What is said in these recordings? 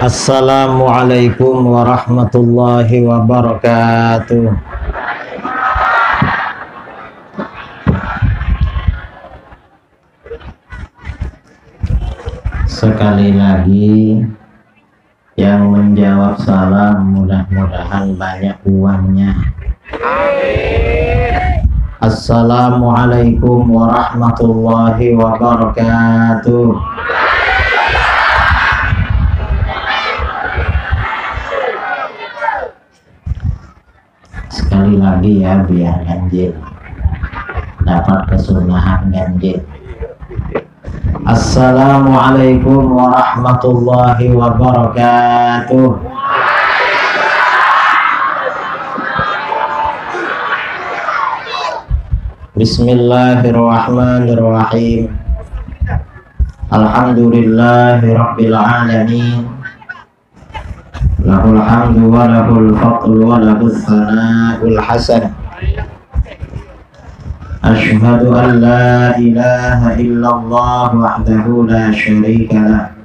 Assalamualaikum warahmatullahi wabarakatuh. Sekali lagi yang menjawab salam mudah-mudahan banyak uangnya. Assalamualaikum warahmatullahi wabarakatuh. Sekali lagi ya, biar ganjil, dapat kesunahan ganjil. Assalamualaikum warahmatullahi wabarakatuh. Bismillahirrahmanirrahim. Alhamdulillahi rabbil alamin. Lahul hamdu wa lahul fadlu wa lahul thana'ul hasan. Ashhadu an la ilaha illallah wahdahu la syarika lah.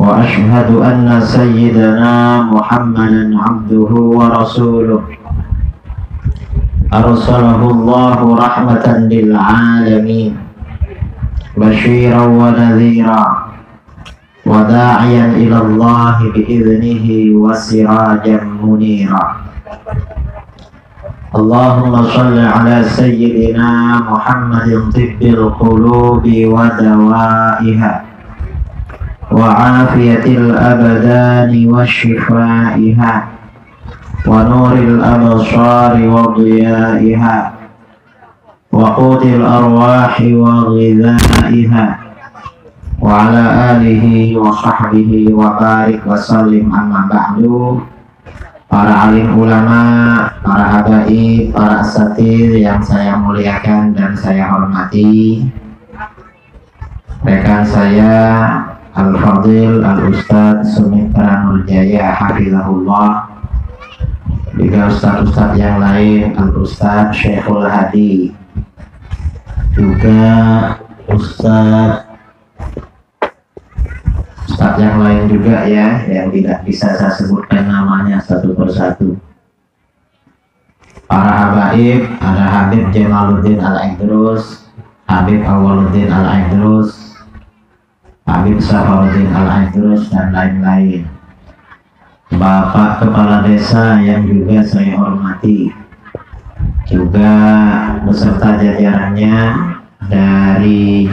Wa ashhadu anna sayyidana Muhammadan abduhu wa rasuluh. Arsalahu Allahu rahmatan lil alamin. Basyiran wa nadhira. Wada'iyan ilallahi bi'idhnihi wa sirajan munira. Allahumma salli ala sayyidina Muhammadin tibbil qulubi wa dawaiha wa afiyatil abadani wa shifaiha wa nuril abasari wa diyaiha wa qutil arwahi wa ghidaiha wa ala alihi wa sahbihi wa barik wa sallim. Amma ba'du. Para alim ulama, para habaib, para asatidz yang saya muliakan dan saya hormati, rekan saya Al-Fadil Al-Ustadz Sumitra Nurjaya hafizahullah, juga ustadz-ustadz yang lain, Al-Ustadz Syekhul Hadi, juga ustadz yang lain juga ya, yang tidak bisa saya sebutkan namanya satu persatu. Para habaib, ada Habib Jamaluddin Al-Aidrus, Habib Awaluddin Al-Aidrus, Habib Safaruddin Al-Aidrus, dan lain-lain. Bapak Kepala Desa yang juga saya hormati, juga beserta jajarannya dari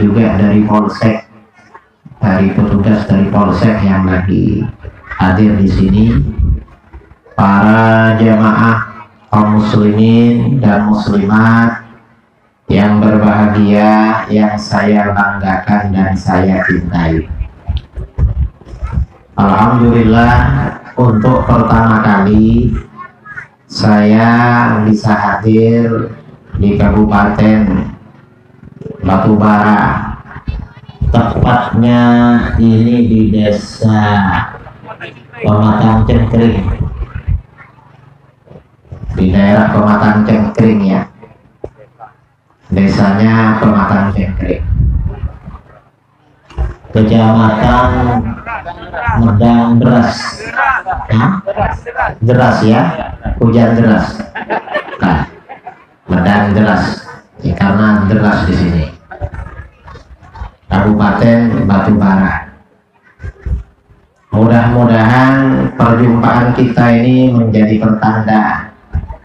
Polsek, dari petugas dari Polsek yang lagi hadir di sini, para jamaah kaum muslimin dan muslimat yang berbahagia, yang saya banggakan dan saya cintai. Alhamdulillah, untuk pertama kali saya bisa hadir di Kabupaten Batubara. Tepatnya ini di desa Pematang Cengkring, di daerah Pematang Cengkring ya, desanya Pematang Cengkring, Kecamatan Medang Deras. Deras ya, hujan deras. Nah, Medang Deras ya, karena deras di sini. Kabupaten Batubara. Mudah-mudahan perjumpaan kita ini menjadi pertanda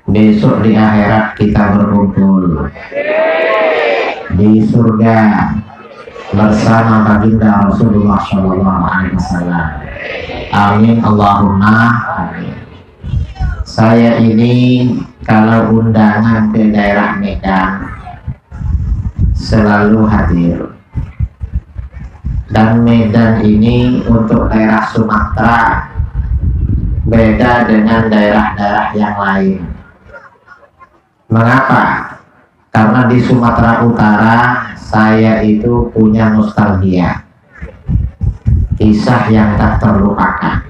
besok di akhirat kita berkumpul di surga bersama baginda Rasulullah SAW. Amin Allahumma amin. Saya ini kalau undangan ke daerah Medan selalu hadir. Dan Medan ini untuk daerah Sumatera beda dengan daerah-daerah yang lain. Mengapa? Karena di Sumatera Utara saya itu punya nostalgia, kisah yang tak terlupakan.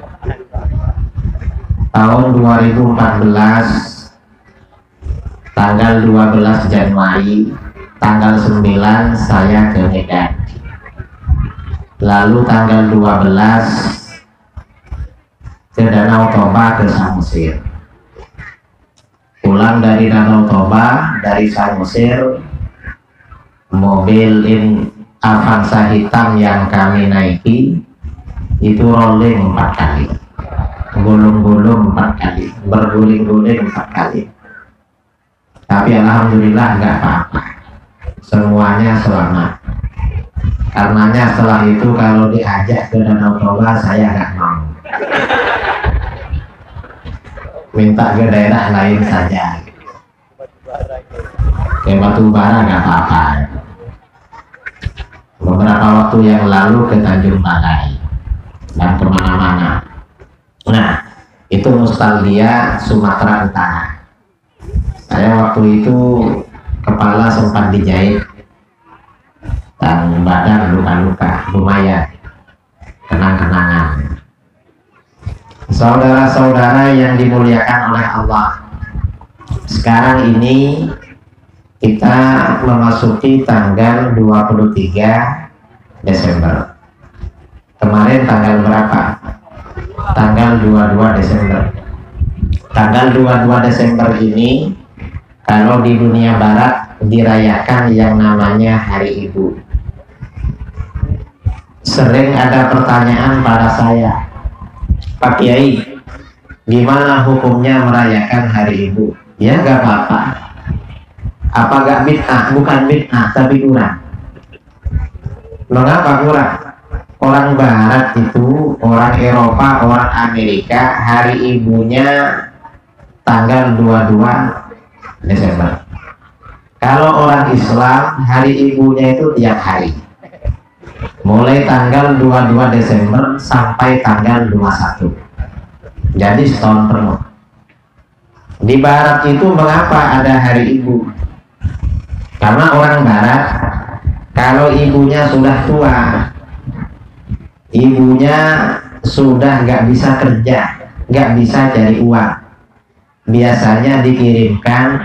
Tahun 2014, tanggal 12 Januari, tanggal 9 saya ke Medan. Lalu tanggal 12 ke Danau Toba ke Samosir. Pulang dari Danau Toba dari Samosir, mobil Avanza hitam yang kami naiki itu rolling 4 kali, gulung-gulung 4 kali, berguling-guling 4 kali. Tapi alhamdulillah nggak apa-apa, semuanya selamat. Karenanya setelah itu kalau diajak ke Danau Toba saya nggak mau, minta ke daerah lain saja. Ke Batubara nggak apa-apa. Beberapa waktu yang lalu ke Tanjung Balai dan kemana-mana. Nah, itu nostalgia Sumatera Utara. Saya waktu itu kepala sempat dijahit dan badan luka-luka, lumayan, kenang-kenangan. Saudara-saudara yang dimuliakan oleh Allah, sekarang ini kita memasuki tanggal 23 Desember. Kemarin tanggal berapa? Tanggal 22 Desember. Tanggal 22 Desember ini kalau di dunia barat dirayakan yang namanya Hari Ibu. Sering ada pertanyaan pada saya, Pak Kiai, gimana hukumnya merayakan Hari Ibu? Ya gak apa-apa. Apa gak bid'ah? Bukan bid'ah, tapi kurang. Mengapa kurang? Orang barat itu, orang Eropa, orang Amerika, hari ibunya tanggal 22 Desember. Kalau orang Islam, hari ibunya itu tiap hari, mulai tanggal 22 Desember sampai tanggal 21. Jadi setahun penuh. Di barat itu mengapa ada hari ibu? Karena orang barat, kalau ibunya sudah tua, ibunya sudah nggak bisa kerja, nggak bisa cari uang, biasanya dikirimkan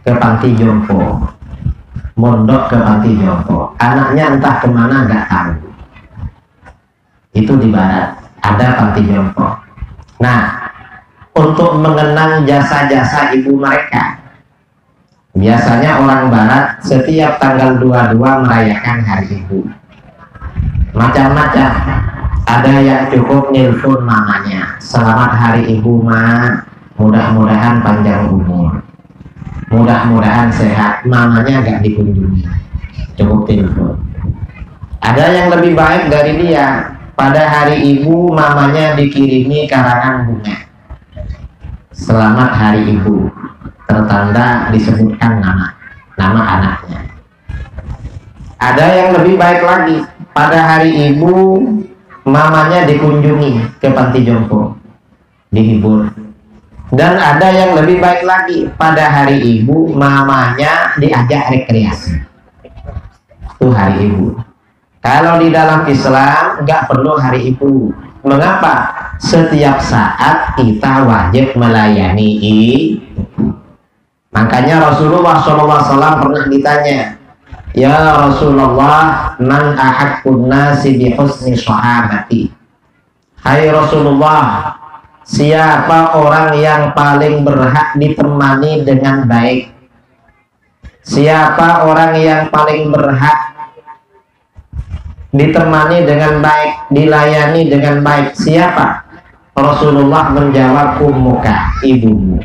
ke panti jompo, mondok ke panti jompo. Anaknya entah kemana nggak tahu. Itu di barat ada panti jompo. Nah, untuk mengenang jasa-jasa ibu mereka, biasanya orang barat setiap tanggal 22 merayakan Hari Ibu. Macam-macam. Ada yang cukup nelpon mamanya, selamat Hari Ibu Ma, mudah-mudahan panjang umur, mudah-mudahan sehat. Mamanya gak dikunjungi, cukup telepon. Ada yang lebih baik dari dia, pada Hari Ibu mamanya dikirimi karangan bunga, selamat Hari Ibu, tertanda disebutkan nama anaknya. Ada yang lebih baik lagi, pada Hari Ibu mamanya dikunjungi ke panti jompo, dihibur. Dan ada yang lebih baik lagi, pada Hari Ibu mamanya diajak rekreasi. Itu Hari Ibu. Kalau di dalam Islam nggak perlu Hari Ibu. Mengapa? Setiap saat kita wajib melayani ibu. Makanya Rasulullah SAW pernah ditanya, ya Rasulullah, man ahaqqun nasi bi husni sahabati. Hai Rasulullah, siapa orang yang paling berhak ditemani dengan baik? Siapa orang yang paling berhak ditemani dengan baik, dilayani dengan baik? Siapa? Rasulullah menjawab, ummuka, ibumu.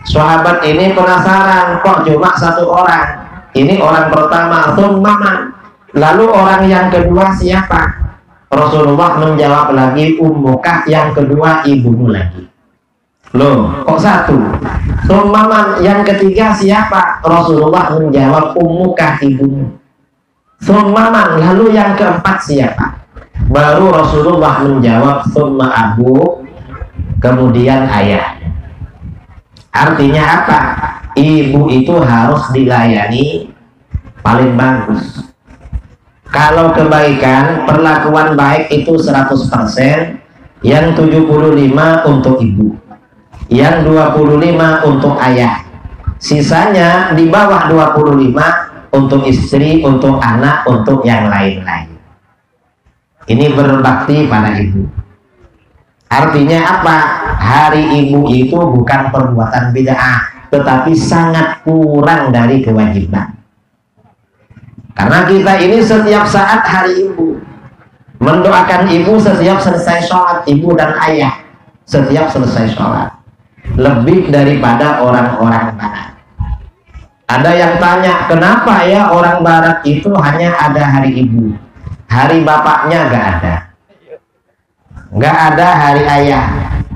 Sahabat ini penasaran, kok cuma satu orang? Ini orang pertama, thumma, lalu orang yang kedua siapa? Rasulullah menjawab lagi, ummuka, yang kedua ibumu lagi. Loh, kok satu? Thumma, yang ketiga siapa? Rasulullah menjawab, ummuka, ibumu. Thumma, lalu yang keempat siapa? Baru Rasulullah menjawab, thumma abu, kemudian ayah. Artinya apa? Ibu itu harus dilayani paling bagus. Kalau kebaikan, perlakuan baik itu 100%, yang 75 untuk ibu, yang 25 untuk ayah, sisanya di bawah 25 untuk istri, untuk anak, untuk yang lain-lain. Ini berbakti pada ibu. Artinya apa? Hari ibu itu bukan perbuatan bid'ah, tetapi sangat kurang dari kewajiban. Karena kita ini setiap saat hari ibu, mendoakan ibu setiap selesai sholat, ibu dan ayah setiap selesai sholat, lebih daripada orang-orang barat. Ada yang tanya, kenapa ya orang barat itu hanya ada hari ibu, hari bapaknya nggak ada, nggak ada hari ayah?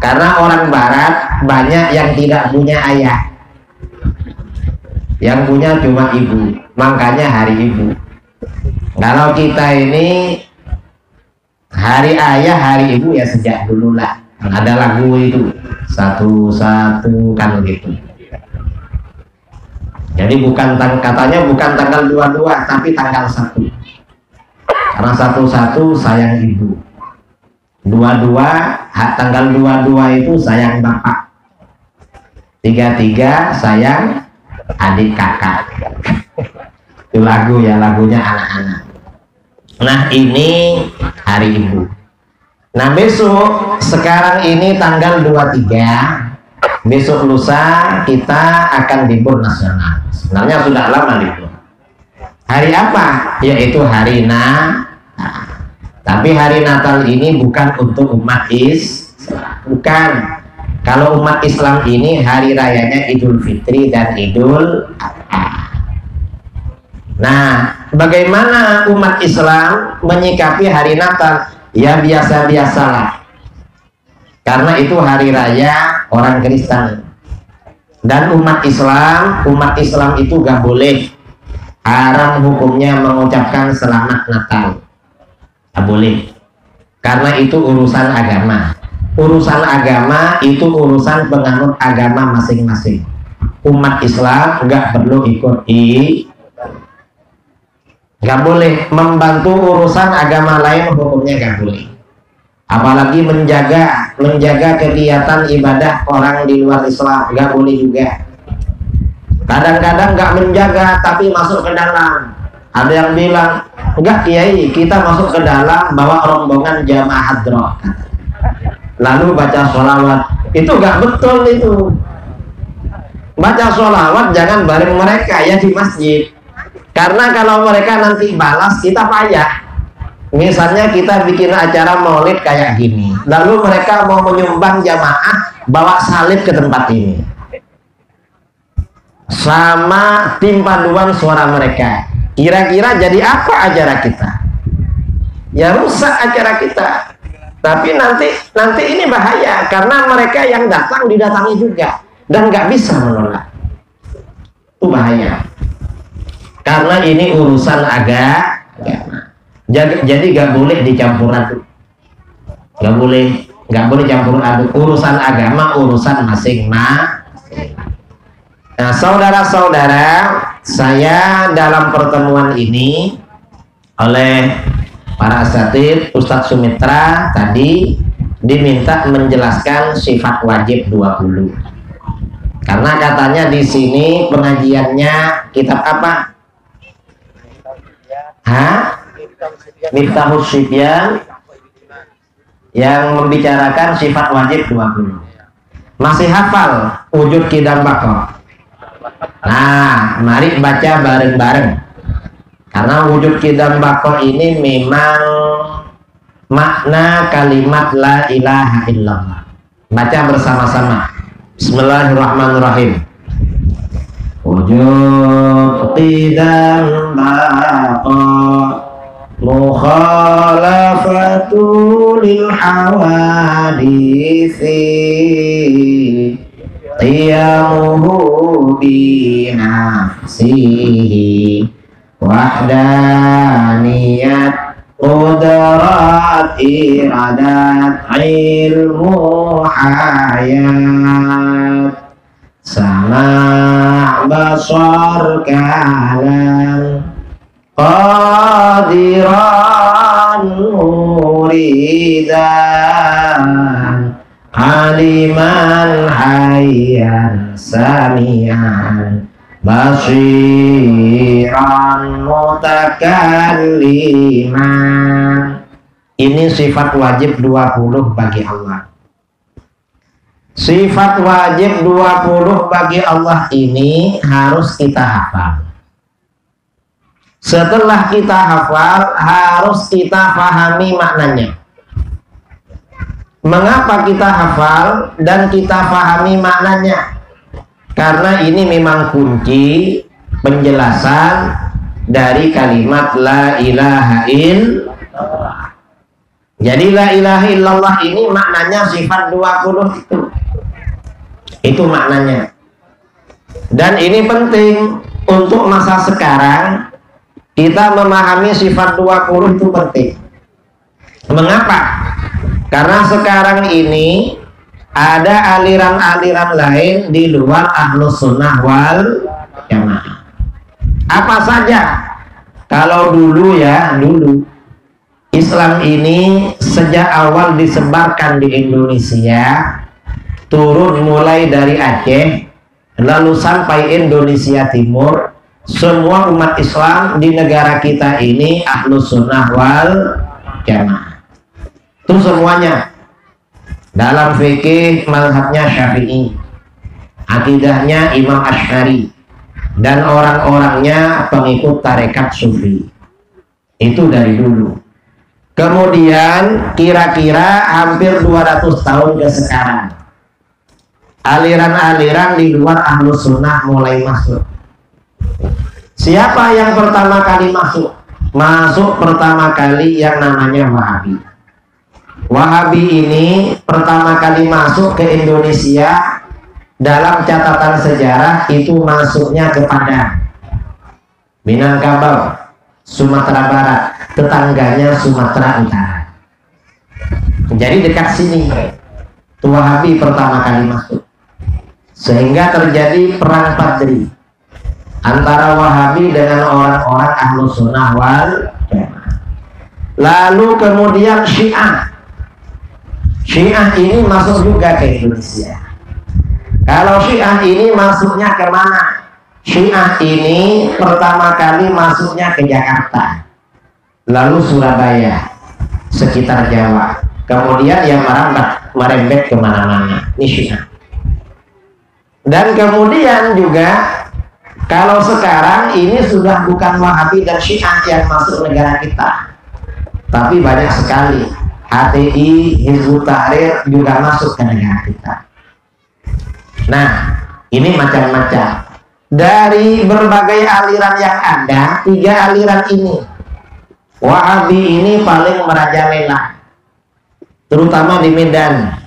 Karena orang barat banyak yang tidak punya ayah, yang punya cuma ibu, makanya hari ibu. Kalau kita ini hari ayah, hari ibu ya sejak dulu lah. Ada lagu itu satu-satu kan gitu. Jadi katanya bukan tanggal 22 tapi tanggal 1. Karena satu-satu sayang ibu, 22 tanggal 22 itu sayang bapak, 33 sayang adik kakak. Itu lagu ya, lagunya anak-anak. Nah ini hari ibu. Nah besok, sekarang ini tanggal 23, besok lusa kita akan libur nasional. Sebenarnya sudah lama libur. Hari apa? Yaitu hari Natal. Tapi hari Natal ini bukan untuk umat Islam, bukan. Kalau umat Islam ini hari rayanya Idul Fitri dan Idul Adha. Nah, bagaimana umat Islam menyikapi hari Natal? Ya biasa-biasalah. Karena itu hari raya orang Kristen. Dan umat Islam itu gak boleh, haram hukumnya mengucapkan selamat Natal. Gak boleh. Karena itu urusan agama. Urusan agama itu urusan penganut agama masing-masing. Umat Islam nggak perlu ikut nggak boleh membantu urusan agama lain, hukumnya nggak boleh. Apalagi menjaga kegiatan ibadah orang di luar Islam, nggak boleh juga. Kadang-kadang nggak menjaga tapi masuk ke dalam. Ada yang bilang, enggak kiai, kita masuk ke dalam bawa rombongan jamaah hadroh, lalu baca sholawat. Itu nggak betul itu. Baca sholawat jangan bareng mereka ya di masjid. Karena kalau mereka nanti balas kita payah. Misalnya kita bikin acara maulid kayak gini, lalu mereka mau menyumbang jamaah bawa salib ke tempat ini, sama tim paduan suara mereka, kira-kira jadi apa acara kita? Ya rusak acara kita. Tapi nanti ini bahaya karena mereka yang datang didatangi juga dan nggak bisa menolak. Itu bahaya. Karena ini urusan agama. Jadi nggak boleh dicampur aduk. Nggak boleh campur aduk. Urusan agama, urusan masing-masing. Nah, saudara-saudara, saya dalam pertemuan ini oleh para asatidz, Ustadz Sumitra tadi diminta menjelaskan sifat wajib 20. Karena katanya di sini pengajiannya kitab apa? Miftahus Sibyan yang membicarakan sifat wajib 20. Masih hafal wujud kidam baqarah? Nah, mari baca bareng-bareng. Karena wujud kidam baqarah ini memang makna kalimat la ilaha illallah. Baca bersama-sama. Bismillahirrahmanirrahim. Wujud qidam baqarah mukhalafatu lil hawadisi qiyamuhu binafsihi wahdaniyat qudrat iradat ilmu hayat sama' basar kalam qadiran muridan aliman hayyan sami'an basiran mutakalliman. Ini sifat wajib 20 bagi Allah. Sifat wajib 20 bagi Allah ini harus kita hafal. Setelah kita hafal, harus kita pahami maknanya. Mengapa kita hafal dan kita pahami maknanya? Karena ini memang kunci penjelasan dari kalimat la ilaha illallah. Jadi la ilaha illallah ini maknanya sifat 20 itu. Itu maknanya. Dan ini penting untuk masa sekarang, kita memahami sifat 20 itu penting. Mengapa? Karena sekarang ini ada aliran-aliran lain di luar Ahlus Sunnah wal Jamaah. Apa saja? Kalau dulu ya, dulu Islam ini sejak awal disebarkan di Indonesia, turun mulai dari Aceh, lalu sampai Indonesia Timur, semua umat Islam di negara kita ini Ahlus Sunnah wal Jamaah. Itu semuanya. Dalam fikih mazhabnya Syafi'i, akidahnya Imam Asy'ari, dan orang-orangnya pengikut tarekat Sufi. Itu dari dulu. Kemudian kira-kira hampir 200 tahun ke sekarang, aliran-aliran di luar Ahlus Sunnah mulai masuk. Siapa yang pertama kali masuk? Masuk pertama kali yang namanya Wahabi. Wahabi ini pertama kali masuk ke Indonesia, dalam catatan sejarah itu masuknya ke Padang, Minangkabau, Sumatera Barat, tetangganya Sumatera Utara. Jadi dekat sini Wahabi pertama kali masuk, sehingga terjadi perang Badri antara Wahabi dengan orang-orang Ahlus Sunnah wal Jamaah. Lalu kemudian Syiah ini masuk juga ke Indonesia. Kalau Syiah ini masuknya ke mana? Syiah ini pertama kali masuknya ke Jakarta, lalu Surabaya, sekitar Jawa, kemudian yang merembet kemana-mana. Ini Syiah. Dan kemudian juga kalau sekarang ini sudah bukan Wahabi dan Syiah yang masuk negara kita, tapi banyak sekali HTI, Hizbut Tahrir juga masuk ke negara kita. Nah, ini macam-macam. Dari berbagai aliran yang ada, 3 aliran ini, Wahabi ini paling merajalela, terutama di Medan.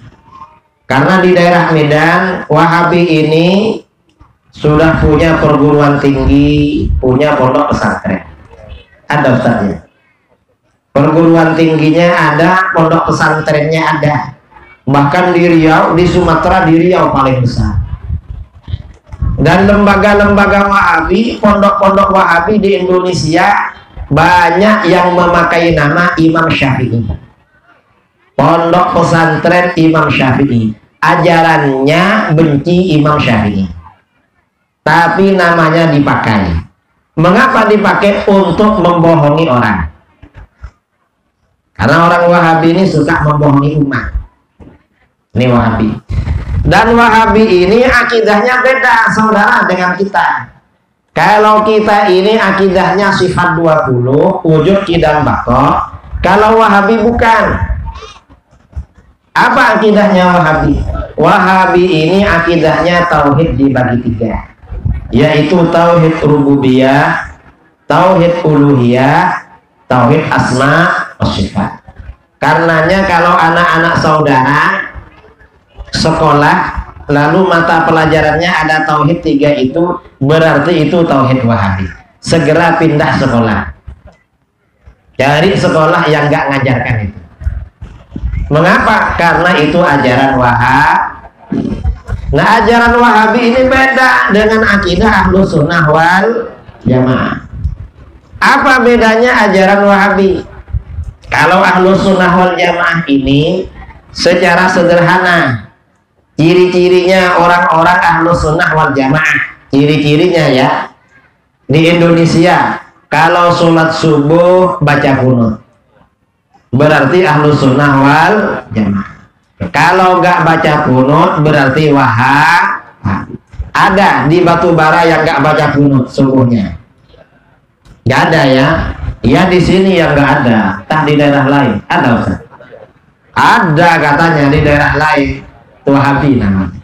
Karena di daerah Medan, Wahabi ini sudah punya perguruan tinggi, punya pondok pesantren. Ada ustaznya. Perguruan tingginya ada, pondok pesantrennya ada. Bahkan di Riau, di Sumatera, di Riau paling besar. Dan lembaga-lembaga Wahabi, pondok-pondok Wahabi di Indonesia banyak yang memakai nama Imam Syafi'i. Pondok pesantren Imam Syafi'i, ajarannya benci Imam Syafi'i, tapi namanya dipakai. Mengapa dipakai? Untuk membohongi orang. Karena orang Wahabi ini suka membohongi umat. Ini Wahabi. Dan Wahabi ini akidahnya beda, saudara, dengan kita. Kalau kita ini akidahnya sifat 20, wujud qidam baqa. Kalau Wahabi bukan. Apa akidahnya Wahabi? Wahabi ini akidahnya tauhid dibagi 3, yaitu tauhid rububiyah, tauhid uluhiyah, tauhid asma wa sifat. Karenanya kalau anak-anak saudara sekolah lalu mata pelajarannya ada tauhid 3 itu, berarti itu tauhid Wahabi. Segera pindah sekolah, cari sekolah yang nggak ngajarkan itu. Mengapa? Karena itu ajaran Wahabi. Nah, ajaran Wahabi ini beda dengan akidah Ahlus Sunnah wal Jamaah. Apa bedanya ajaran Wahabi? Kalau Ahlus Sunnah wal Jamaah ini secara sederhana, ciri-cirinya orang-orang Ahlus Sunnah wal Jamaah, ciri-cirinya ya, di Indonesia kalau sholat subuh baca qunut, berarti Ahlus Sunnah wal Jamaah. Kalau nggak baca kunut berarti Wahabi. Ada di Batubara yang nggak baca kunut subuhnya? Nggak ada ya? Ya di sini yang nggak ada. Tak di daerah lain ada Ustaz? Ada katanya di daerah lain. Wahabi namanya.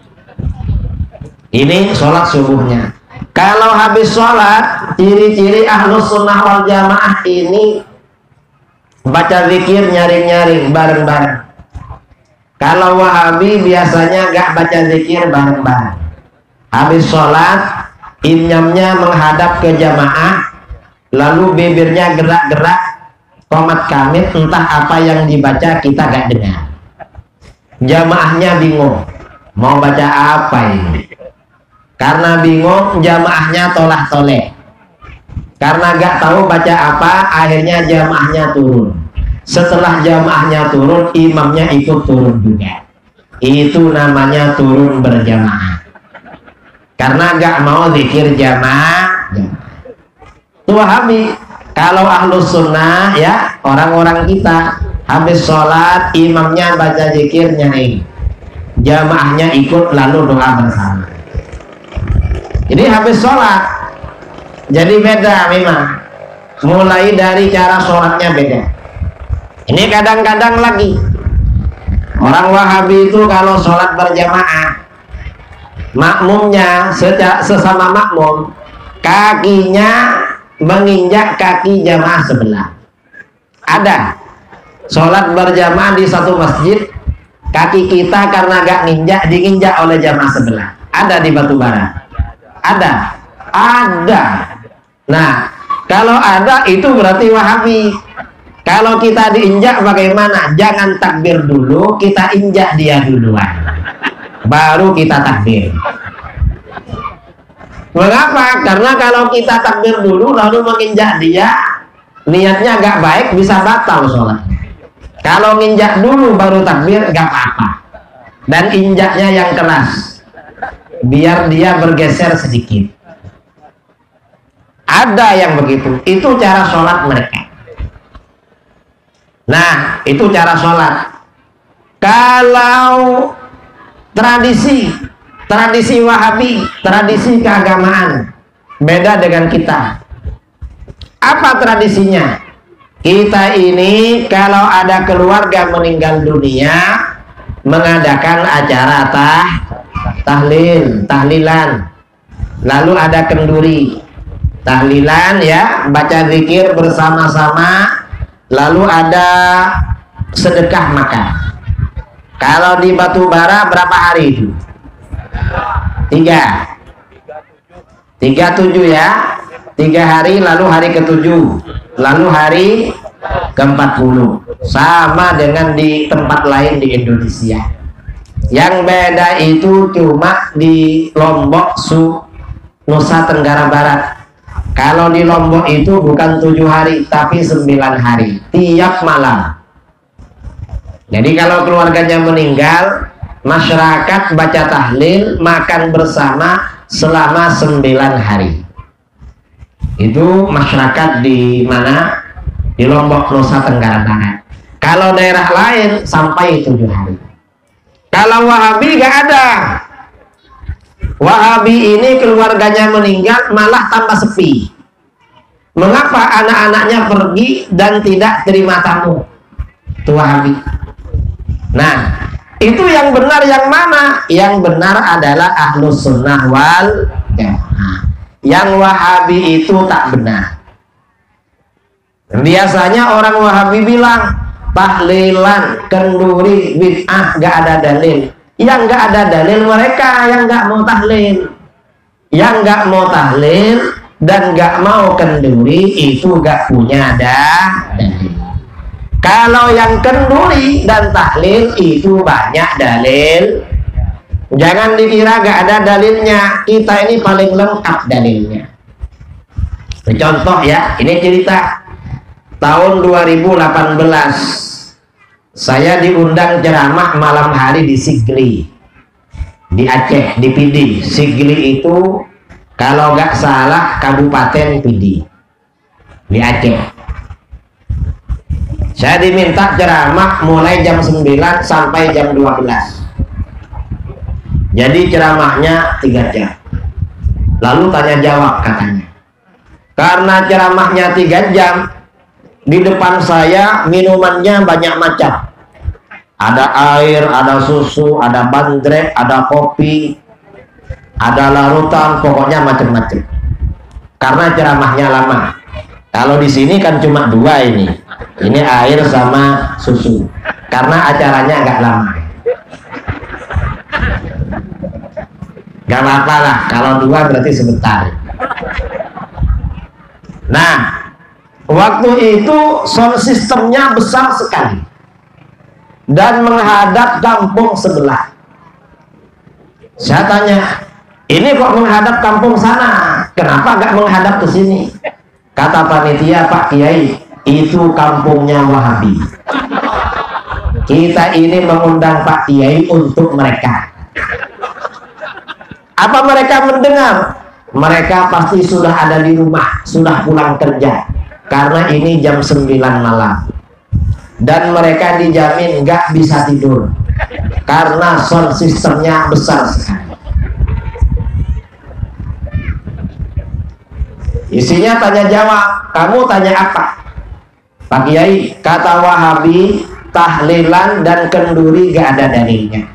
Ini sholat subuhnya. Kalau habis sholat, ciri-ciri ahlus sunnah wal jamaah ini baca zikir nyaring-nyaring bareng-bareng. Kalau Wahabi biasanya nggak baca zikir bareng-bareng. Habis sholat, imamnya menghadap ke jamaah, lalu bibirnya gerak-gerak, qomat kamit, entah apa yang dibaca kita gak dengar. Jamaahnya bingung, mau baca apa ini? Karena bingung, jamaahnya tolah-toleh. Karena gak tahu baca apa, akhirnya jamaahnya turun. Setelah jamaahnya turun, imamnya ikut turun juga. Itu namanya turun berjamaah. Karena gak mau zikir jamaah. Wahabi. Kalau ahlus sunnah ya, orang-orang kita habis sholat, imamnya baca zikir nyanyi, jamaahnya ikut lalu doa bersama. Jadi habis sholat, jadi beda memang. Mulai dari cara sholatnya beda. Ini kadang-kadang lagi orang Wahabi itu kalau sholat berjamaah, makmumnya sesama makmum, kakinya menginjak kaki jamaah sebelah. Ada sholat berjamaah di satu masjid, kaki kita karena gak nginjak diinjak oleh jamaah sebelah. Ada di Batubara? Ada. Nah, kalau ada itu berarti Wahabi. Kalau kita diinjak bagaimana? Jangan takbir dulu, kita injak dia duluan, baru kita takbir. Mengapa? Karena kalau kita takbir dulu lalu menginjak dia, niatnya gak baik, bisa batal sholatnya. Kalau nginjak dulu baru takbir gak apa-apa. Dan injaknya yang keras, biar dia bergeser sedikit. Ada yang begitu. Itu cara sholat mereka. Nah, itu cara sholat. Kalau tradisi Wahabi, tradisi keagamaan, beda dengan kita. Apa tradisinya? Kita ini kalau ada keluarga meninggal dunia, mengadakan acara tahlilan, lalu ada kenduri, tahlilan ya, baca zikir bersama-sama, lalu ada sedekah makan. Kalau di Batubara berapa hari itu? 37 ya, 3 hari, lalu hari ke-7, lalu hari ke-40. Sama dengan di tempat lain di Indonesia. Yang beda itu cuma di Lombok, Nusa Tenggara Barat. Kalau di Lombok itu bukan 7 hari, tapi 9 hari tiap malam. Jadi kalau keluarganya meninggal, masyarakat baca tahlil, makan bersama selama 9 hari. Itu masyarakat di mana? Di Lombok, Nusa Tenggara Barat. Kalau daerah lain sampai 7 hari. Kalau Wahabi gak ada. Wahabi ini keluarganya meninggal malah tambah sepi. Mengapa? Anak-anaknya pergi dan tidak terima tamu. Itu Wahabi. Nah, itu yang benar yang mana? Yang benar adalah ahlus sunnah wal jamaah. Yang Wahabi itu tak benar. Biasanya orang Wahabi bilang tahlilan, kenduri, bid'ah, gak ada dalil. Yang gak ada dalil mereka yang gak mau tahlil. Yang gak mau tahlil dan gak mau kenduri itu gak punya dalil. Kalau yang kenduri dan tahlil itu banyak dalil. Jangan dikira gak ada dalilnya. Kita ini paling lengkap dalilnya. Contoh ya, ini cerita tahun 2018. Saya diundang ceramah malam hari di Sigli, di Aceh, di Pidi. Sigli itu kalau gak salah Kabupaten Pidi, di Aceh. Saya diminta ceramah mulai jam 9 sampai jam 12. Jadi ceramahnya 3 jam. Lalu tanya jawab katanya. Karena ceramahnya 3 jam, di depan saya minumannya banyak macam. Ada air, ada susu, ada bandrek, ada kopi, ada larutan, pokoknya macam-macam. Karena ceramahnya lama. Kalau di sini kan cuma 2 ini. Ini air sama susu. Karena acaranya agak lama. Gak apa-apa lah, kalau 2 berarti sebentar. Nah, waktu itu sound sistemnya besar sekali dan menghadap kampung sebelah. Saya tanya, ini kok menghadap kampung sana? Kenapa gak menghadap ke sini? Kata panitia, Pak Kiai, itu kampungnya Wahabi. Kita ini mengundang Pak Kiai untuk mereka. Apa mereka mendengar? Mereka pasti sudah ada di rumah, sudah pulang kerja. Karena ini jam 9 malam. Dan mereka dijamin gak bisa tidur. Karena sound sistemnya besar sekali. Isinya tanya jawab. Kamu tanya apa? Pak Kiai, kata Wahabi, tahlilan dan kenduri gak ada dalilnya.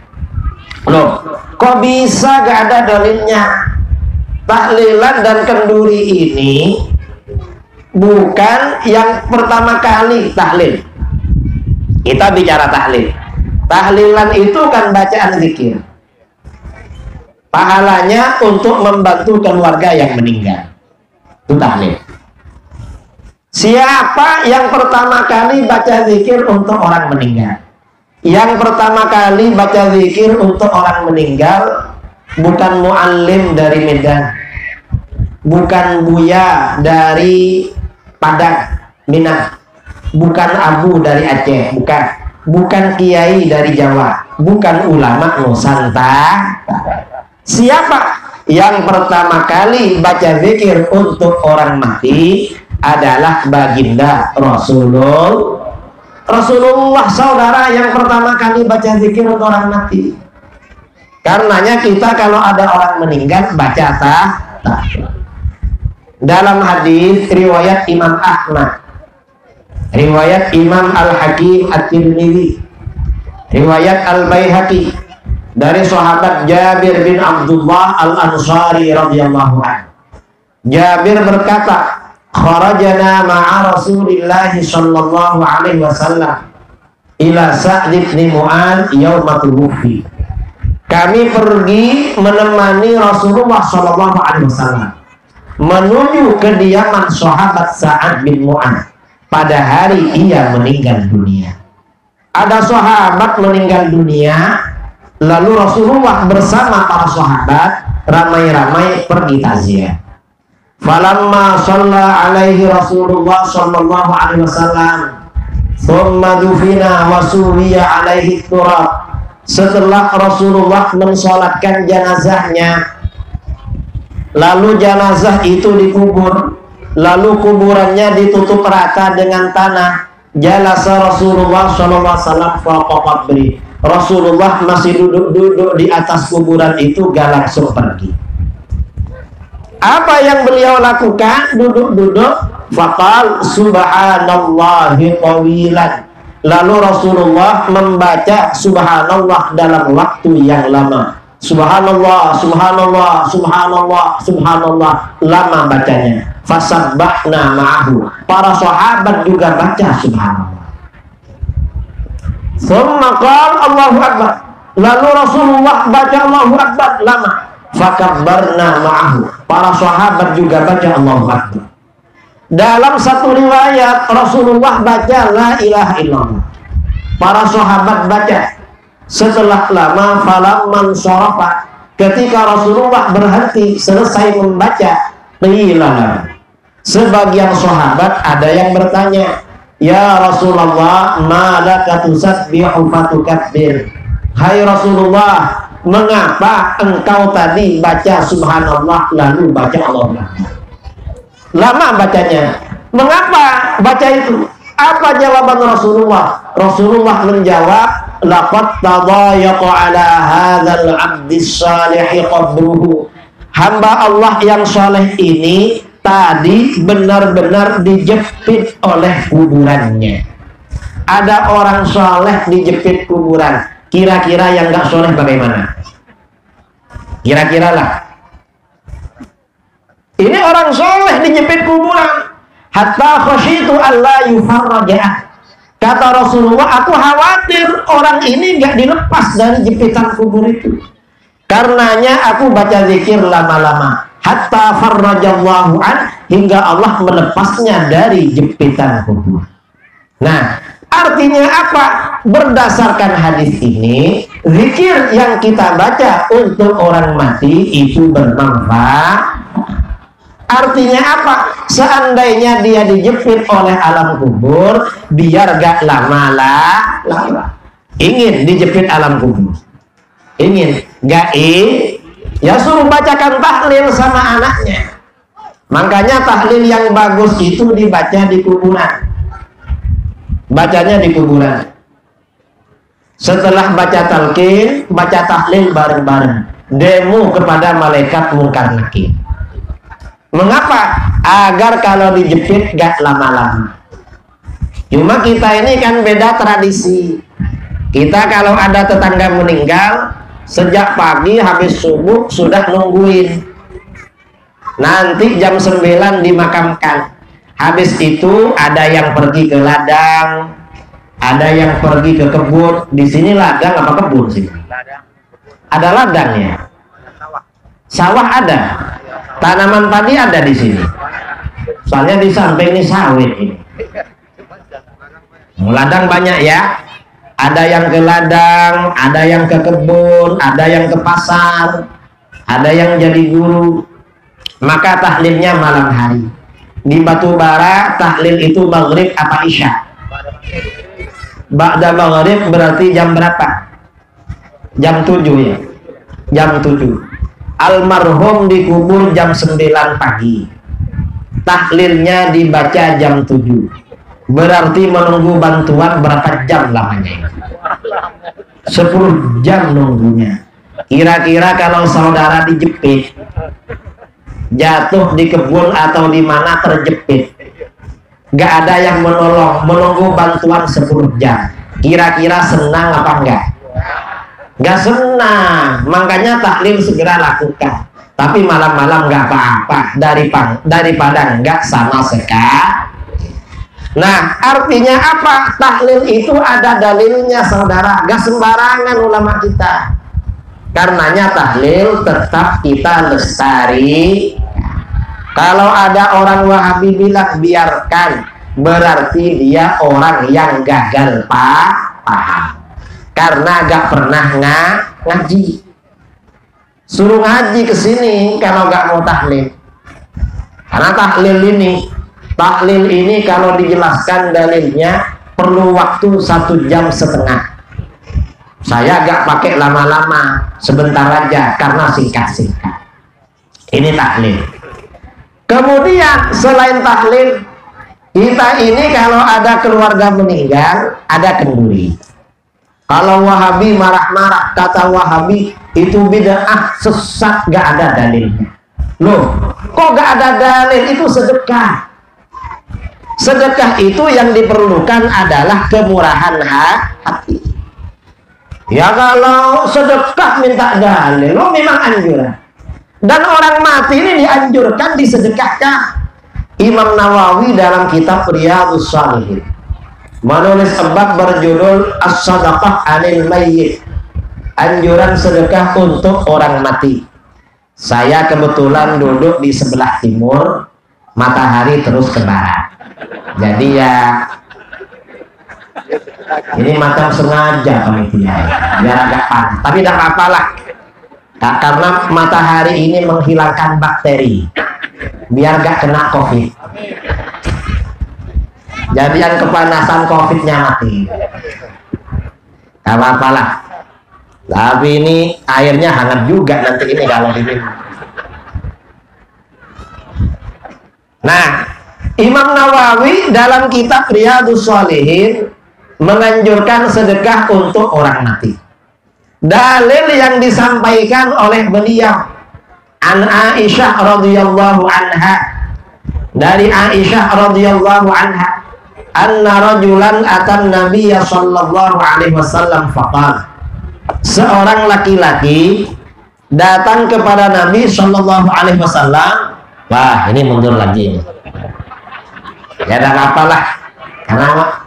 Loh, kok bisa gak ada dalilnya? Tahlilan dan kenduri ini bukan yang pertama kali tahlil. Kita bicara tahlil. Tahlilan itu kan bacaan zikir. Pahalanya untuk membantu keluarga yang meninggal. Itu tahlil. Siapa yang pertama kali baca zikir untuk orang meninggal? Yang pertama kali baca zikir untuk orang meninggal bukan muallim dari Medan, bukan buya dari Padang, Minang, bukan abu dari Aceh, bukan kiai dari Jawa, bukan ulama Nusantara. Siapa yang pertama kali baca zikir untuk orang mati? Adalah baginda Rasulullah, saudara, yang pertama kali baca zikir untuk orang mati. Karenanya kita kalau ada orang meninggal baca tahlil. Dalam hadis riwayat Imam Ahmad, riwayat Imam Al-Hakim At-Tirmidzi, riwayat Al-Baihaqi dari sahabat Jabir bin Abdullah Al-Ansari radhiyallahu anhu. Jabir berkata, kharajana ma'a Rasulillah sallallahu alaihi wasallam ila Sa'd bin Mu'adz yaumatul wufi. Kami pergi menemani Rasulullah sallallahu alaihi wasallam menuju kediaman sahabat Sa'ad bin Mu'adz pada hari ia meninggal dunia. Ada sahabat meninggal dunia, lalu Rasulullah bersama para sahabat ramai-ramai pergi takziah. Falamma shalla alaihi Rasulullah sallallahu alaihi wasallam thumma dufina wa suwiya alaihi turab. Setelah Rasulullah mensolatkan jenazahnya, lalu jenazah itu dikubur, lalu kuburannya ditutup rata dengan tanah, jalasa Rasulullah sallallahu alaihi wasallam fawqa qabri. Rasulullah masih duduk-duduk di atas kuburan itu, gak langsung pergi. Apa yang beliau lakukan? Duduk-duduk. Faqal subhanallahi tawilan. Lalu Rasulullah membaca subhanallah dalam waktu yang lama. Subhanallah, subhanallah, subhanallah, subhanallah. Lama bacanya. Fasabbahna ma'ahu. Para sahabat juga baca subhanallah. Thumma qala Allahu Akbar. Lalu Rasulullah baca Allahu Akbar lama. Fakabbarna ma'ahu. Para sahabat juga baca Allahu Akbar. Dalam satu riwayat Rasulullah baca la ilaha illallah. Para sahabat baca. Setelah lama falamman sharafa, ketika Rasulullah berhenti selesai membaca, qila, sebagian sahabat ada yang bertanya, ya Rasulullah, ma laka tusabbihu fatukabbir. Hai Rasulullah, mengapa engkau tadi baca subhanallah lalu baca Allah? Lama bacanya. Mengapa baca itu? Apa jawaban Rasulullah? Rasulullah menjawab, laqad tadayaqa ala hadzal 'abdis salihi qabruhu. Hamba Allah yang saleh ini tadi benar-benar dijepit oleh kuburannya. Ada orang saleh dijepit kuburan. Kira-kira yang enggak saleh bagaimana? Kira-kira lah. Ini orang saleh dijepit kuburan. Hatta khasyitu alla yufarraja. Kata Rasulullah, aku khawatir orang ini enggak dilepas dari jepitan kubur itu. Karenanya aku baca zikir lama-lama. Hatta farrajallahu an, hingga Allah melepasnya dari jepitan kubur. Nah, artinya apa? Berdasarkan hadis ini, zikir yang kita baca untuk orang mati itu bermanfaat. Artinya apa? Seandainya dia dijepit oleh alam kubur, biar gak lama-lama ingin dijepit alam kubur, ingin gak ya suruh bacakan tahlil sama anaknya. Makanya tahlil yang bagus itu dibaca di kuburan. Bacanya di kuburan. Setelah baca talqin, baca tahlil bareng-bareng. Demo kepada malaikat mungkar nakir. Mengapa? Agar kalau dijepit gak lama-lama. Cuma kita ini kan beda tradisi. Kita kalau ada tetangga meninggal, sejak pagi habis subuh sudah nungguin. Nanti jam 9 dimakamkan. Habis itu ada yang pergi ke ladang, ada yang pergi ke kebun. Di sini ladang apa kebun sih? Ada ladangnya. Sawah ada. Tanaman padi ada di sini. Soalnya di samping ini sawit ini. Ladang banyak ya. Ada yang ke ladang, ada yang ke kebun, ada yang ke pasar, ada yang jadi guru. Maka tahlilnya malam hari. Di Batubara tahlil itu maghrib apa isya? Ba'da maghrib berarti jam berapa? Jam 7 ya. Jam 7. Almarhum dikubur jam 9 pagi. Tahlilnya dibaca jam 7. Berarti menunggu bantuan berapa jam lamanya? 10 jam nunggunya. Kira-kira kalau saudara dijepit, jatuh di kebun atau di mana terjepit, gak ada yang menolong, menunggu bantuan 10 jam. Kira-kira senang apa enggak? Gak senang. Makanya tahlil segera lakukan. Tapi malam-malam gak apa-apa, daripada enggak sama sekali. Nah, artinya apa? Tahlil itu ada dalilnya saudara. Gak sembarangan ulama kita. Karenanya tahlil tetap kita lestari. Kalau ada orang Wahabi bilang biarkan, berarti dia orang yang gagal paham. Karena gak pernah ngaji. Suruh ngaji ke sini kalau gak mau tahlil. Karena tahlil ini kalau dijelaskan dalilnya perlu waktu 1,5 jam. Saya gak pakai lama-lama, sebentar aja karena singkat-singkat. Ini tahlil. Kemudian selain tahlil, kita ini kalau ada keluarga meninggal, ada kenduri. Kalau Wahabi marah-marah, kata Wahabi itu bid'ah, sesat, gak ada dalilnya. Loh, kok gak ada dalil? Itu sedekah. Sedekah itu yang diperlukan adalah kemurahan hati. Ya kalau sedekah minta dalil, lo memang anjuran. Dan orang mati ini dianjurkan disedekahkan. Imam Nawawi dalam kitab Riyadhus Shalihin menulis bab berjudul As-Sadaqah 'anil Mayyit, anjuran sedekah untuk orang mati. Saya kebetulan duduk di sebelah timur, matahari terus ke barat. Jadi ya ini macam sengaja panitia, biar agak panas. Tapi tidak apa-apa lah. Nah, karena matahari ini menghilangkan bakteri, biar gak kena COVID. Jadi yang kepanasan COVID-nya mati. Gak apa-apa lah. Tapi ini airnya hangat juga nanti ini kalau diminum. Nah, Imam Nawawi dalam kitab Riyadhus Shalihin menganjurkan sedekah untuk orang mati. Dalil yang disampaikan oleh beliau an Aisyah radhiyallahu anha, dari Aisyah radhiyallahu anha, anna rajulan atan nabiyya sallallahu alaihi wasallam faqala, seorang laki-laki datang kepada Nabi sallallahu alaihi wasallam. Wah, ini mundur lagi ini. Ya ada apalah,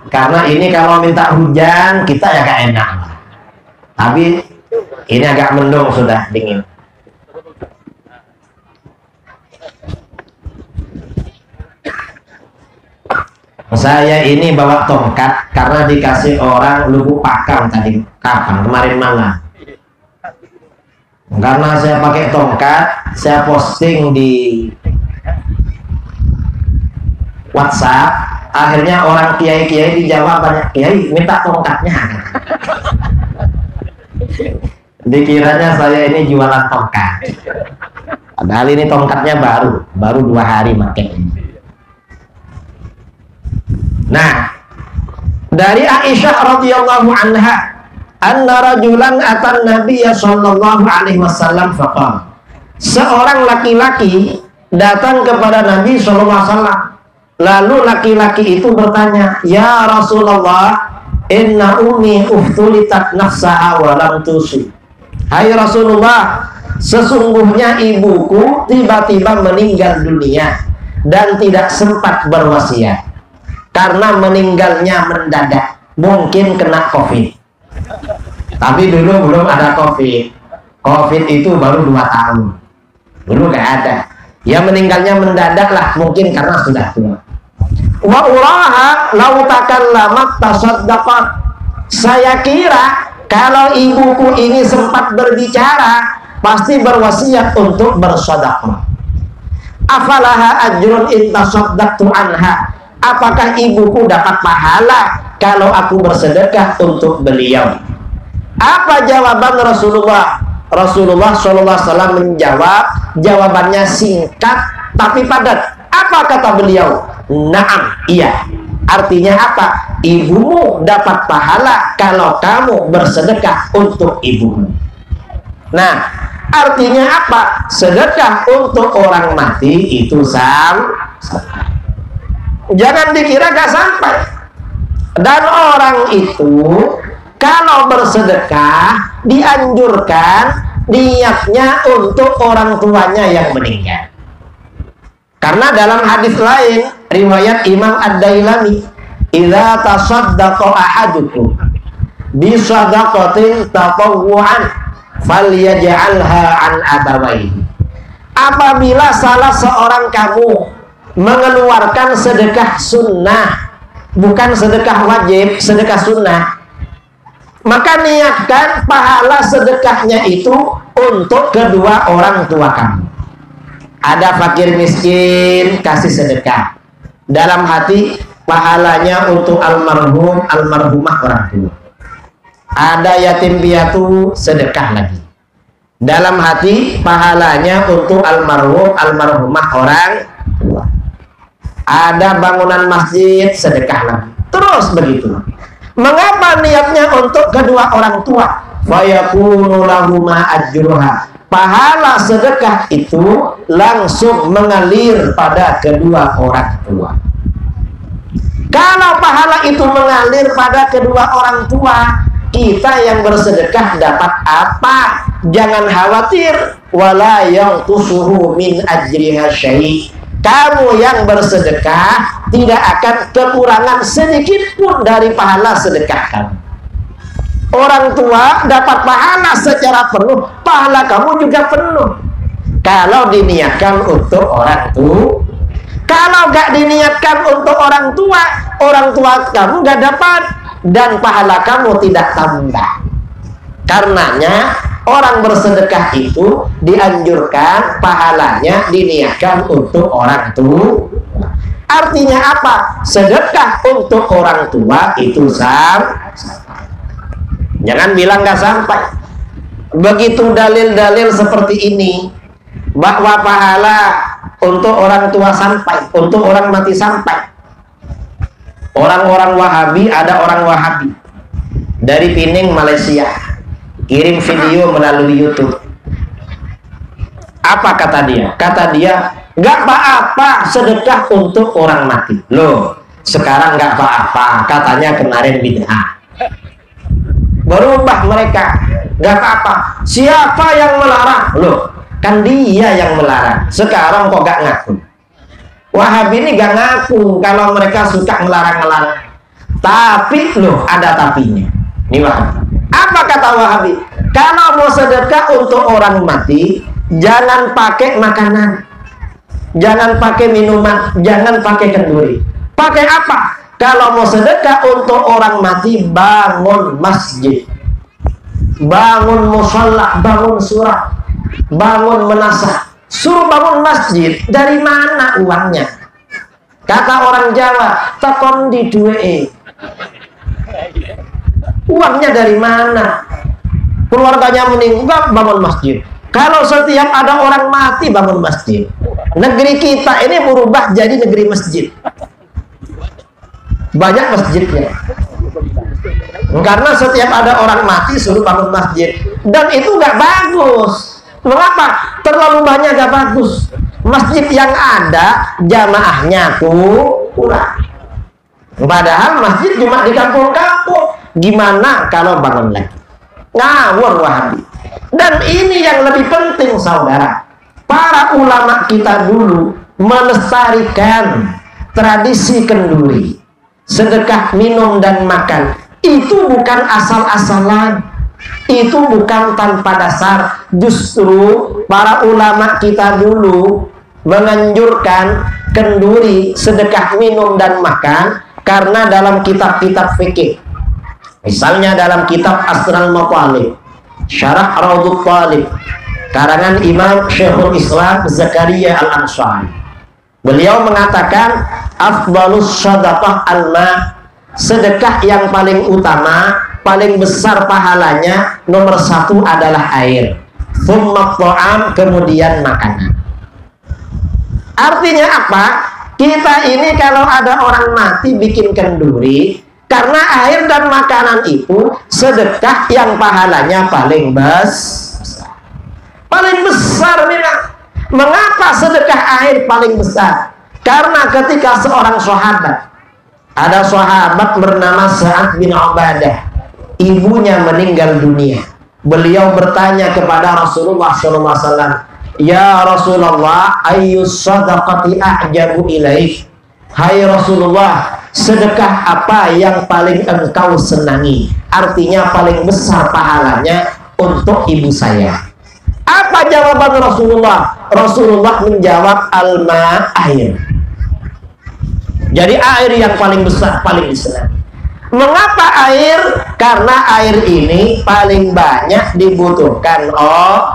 karena ini kalau minta hujan kita ya gak enak, tapi ini agak mendung, sudah dingin. Saya ini bawa tongkat karena dikasih orang lubuk pakam tadi, kemarin malam. Karena saya pakai tongkat, saya posting di WhatsApp, akhirnya orang kiai-kiai dijawab banyak, kiai minta tongkatnya. Dikiranya saya ini jualan tongkat, padahal ini tongkatnya baru 2 hari pakai. Nah, dari Aisyah radhiyallahu anha, anna rajulan atan nabiyya sallallahu alaihi wasallam faqala, seorang laki-laki datang kepada Nabi sallallahu alaihi wasallam. Lalu laki-laki itu bertanya, ya Rasulullah, inna ummi uftulitat nafsaha wa lam tusi. Hai Rasulullah, sesungguhnya ibuku tiba-tiba meninggal dunia dan tidak sempat berwasiat. Karena meninggalnya mendadak, mungkin kena COVID. Tapi dulu belum ada COVID. COVID itu baru 2 tahun. Dulu gak ada. Ya meninggalnya mendadak lah, mungkin karena sudah tua. Wa uraha law takallamat tasaddaqat. Saya kira kalau ibuku ini sempat berbicara, pasti berwasiat untuk bersedekah. Afalaha ajrun in tasaddaqtu anha. Apakah ibuku dapat pahala kalau aku bersedekah untuk beliau? Apa jawaban Rasulullah? Rasulullah SAW menjawab, jawabannya singkat tapi padat. Apa kata beliau? Naam, iya. Artinya apa? Ibumu dapat pahala kalau kamu bersedekah untuk ibumu. Nah, artinya apa? Sedekah untuk orang mati itu jangan dikira gak sampai. Dan orang itu kalau bersedekah dianjurkan niatnya untuk orang tuanya yang meninggal. Karena dalam hadis lain riwayat Imam Ad-Dailami, idza tasaddaqa ahadukum bi shadaqatin tatawwu'an falyaj'alha an abawayhi. Apabila salah seorang kamu mengeluarkan sedekah sunnah, bukan sedekah wajib, sedekah sunnah, maka niatkan pahala sedekahnya itu untuk kedua orang tua kamu. Ada fakir miskin, kasih sedekah. Dalam hati pahalanya untuk almarhum, almarhumah orang tua. Ada yatim piatu, sedekah lagi. Dalam hati pahalanya untuk almarhum, almarhumah orang tua. Ada bangunan masjid, sedekah lagi. Terus begitu. Mengapa niatnya untuk kedua orang tua? Fayakunu lahuma ajruha. Pahala sedekah itu langsung mengalir pada kedua orang tua. Kalau pahala itu mengalir pada kedua orang tua, kita yang bersedekah dapat apa? Jangan khawatir. Wala yanqusuhu min ajriha syai'. Kamu yang bersedekah tidak akan kekurangan sedikit pun dari pahala sedekah kamu. Orang tua dapat pahala secara penuh, pahala kamu juga penuh. Kalau diniatkan untuk orang tua. Kalau gak diniatkan untuk orang tua kamu gak dapat, dan pahala kamu tidak tambah. Karenanya orang bersedekah itu dianjurkan pahalanya diniatkan untuk orang tua. Artinya apa? Sedekah untuk orang tua itu jangan bilang gak sampai. Begitu dalil-dalil seperti ini bahwa pahala untuk orang tua sampai, untuk orang mati sampai. Orang-orang Wahabi, ada orang Wahabi dari Pinang, Malaysia, kirim video melalui YouTube. Apa kata dia? Kata dia, nggak apa-apa sedekah untuk orang mati. Loh, sekarang nggak apa-apa, katanya kemarin bid'ah. Berubah mereka, nggak apa-apa. Siapa yang melarang? Loh, kan dia yang melarang. Sekarang kok gak ngaku? Wahabi ini gak ngaku kalau mereka suka melarang-melarang. Tapi loh, ada tapinya. Ini Wahabi. Apa kata Wahabi? Kalau mau sedekah untuk orang mati, jangan pakai makanan, jangan pakai minuman, jangan pakai kenduri. Pakai apa? Kalau mau sedekah untuk orang mati, bangun masjid, bangun musholla, bangun surah, bangun menasah. Suruh bangun masjid. Dari mana uangnya? Kata orang Jawa, takon di duwe. Uangnya dari mana? Keluarganya meninggal, bangun masjid. Kalau setiap ada orang mati, bangun masjid. Negeri kita ini berubah jadi negeri masjid. Banyak masjidnya. Karena setiap ada orang mati, suruh bangun masjid. Dan itu nggak bagus. Mengapa? Terlalu banyak gak bagus. Masjid yang ada jamaahnya kurang. Padahal masjid cuma di kampung-kampung. Gimana kalau bangun lagi? Ngawur Wahabi. Dan ini yang lebih penting saudara. Para ulama kita dulu melestarikan tradisi kenduri, sedekah minum dan makan. Itu bukan asal-asalan. Itu bukan tanpa dasar. Justru para ulama kita dulu menganjurkan kenduri, sedekah minum dan makan karena dalam kitab-kitab fikih, misalnya dalam kitab Asral Matalib, Syarah Raudhut Talib, karangan Imam Syekhul Islam Zakaria Al-Ansari, beliau mengatakan afdalus sadaqah al-ma, sedekah yang paling utama, paling besar pahalanya, nomor satu adalah air, thumma ta'am, kemudian makanan. Artinya apa? Kita ini kalau ada orang mati bikin kenduri, karena air dan makanan itu sedekah yang pahalanya paling besar. Paling besar memang. Mengapa sedekah air paling besar? Karena ketika seorang sahabat, ada sahabat bernama Sa'ad bin Ubadah, ibunya meninggal dunia. Beliau bertanya kepada Rasulullah SAW, ya Rasulullah, ayyus sadaqati a'jabu ilaik. Hai Rasulullah, sedekah apa yang paling engkau senangi? Artinya paling besar pahalanya untuk ibu saya. Apa jawaban Rasulullah? Rasulullah menjawab alma, air. Jadi air yang paling besar, paling disenangi. Mengapa air? Karena air ini paling banyak dibutuhkan. Oh,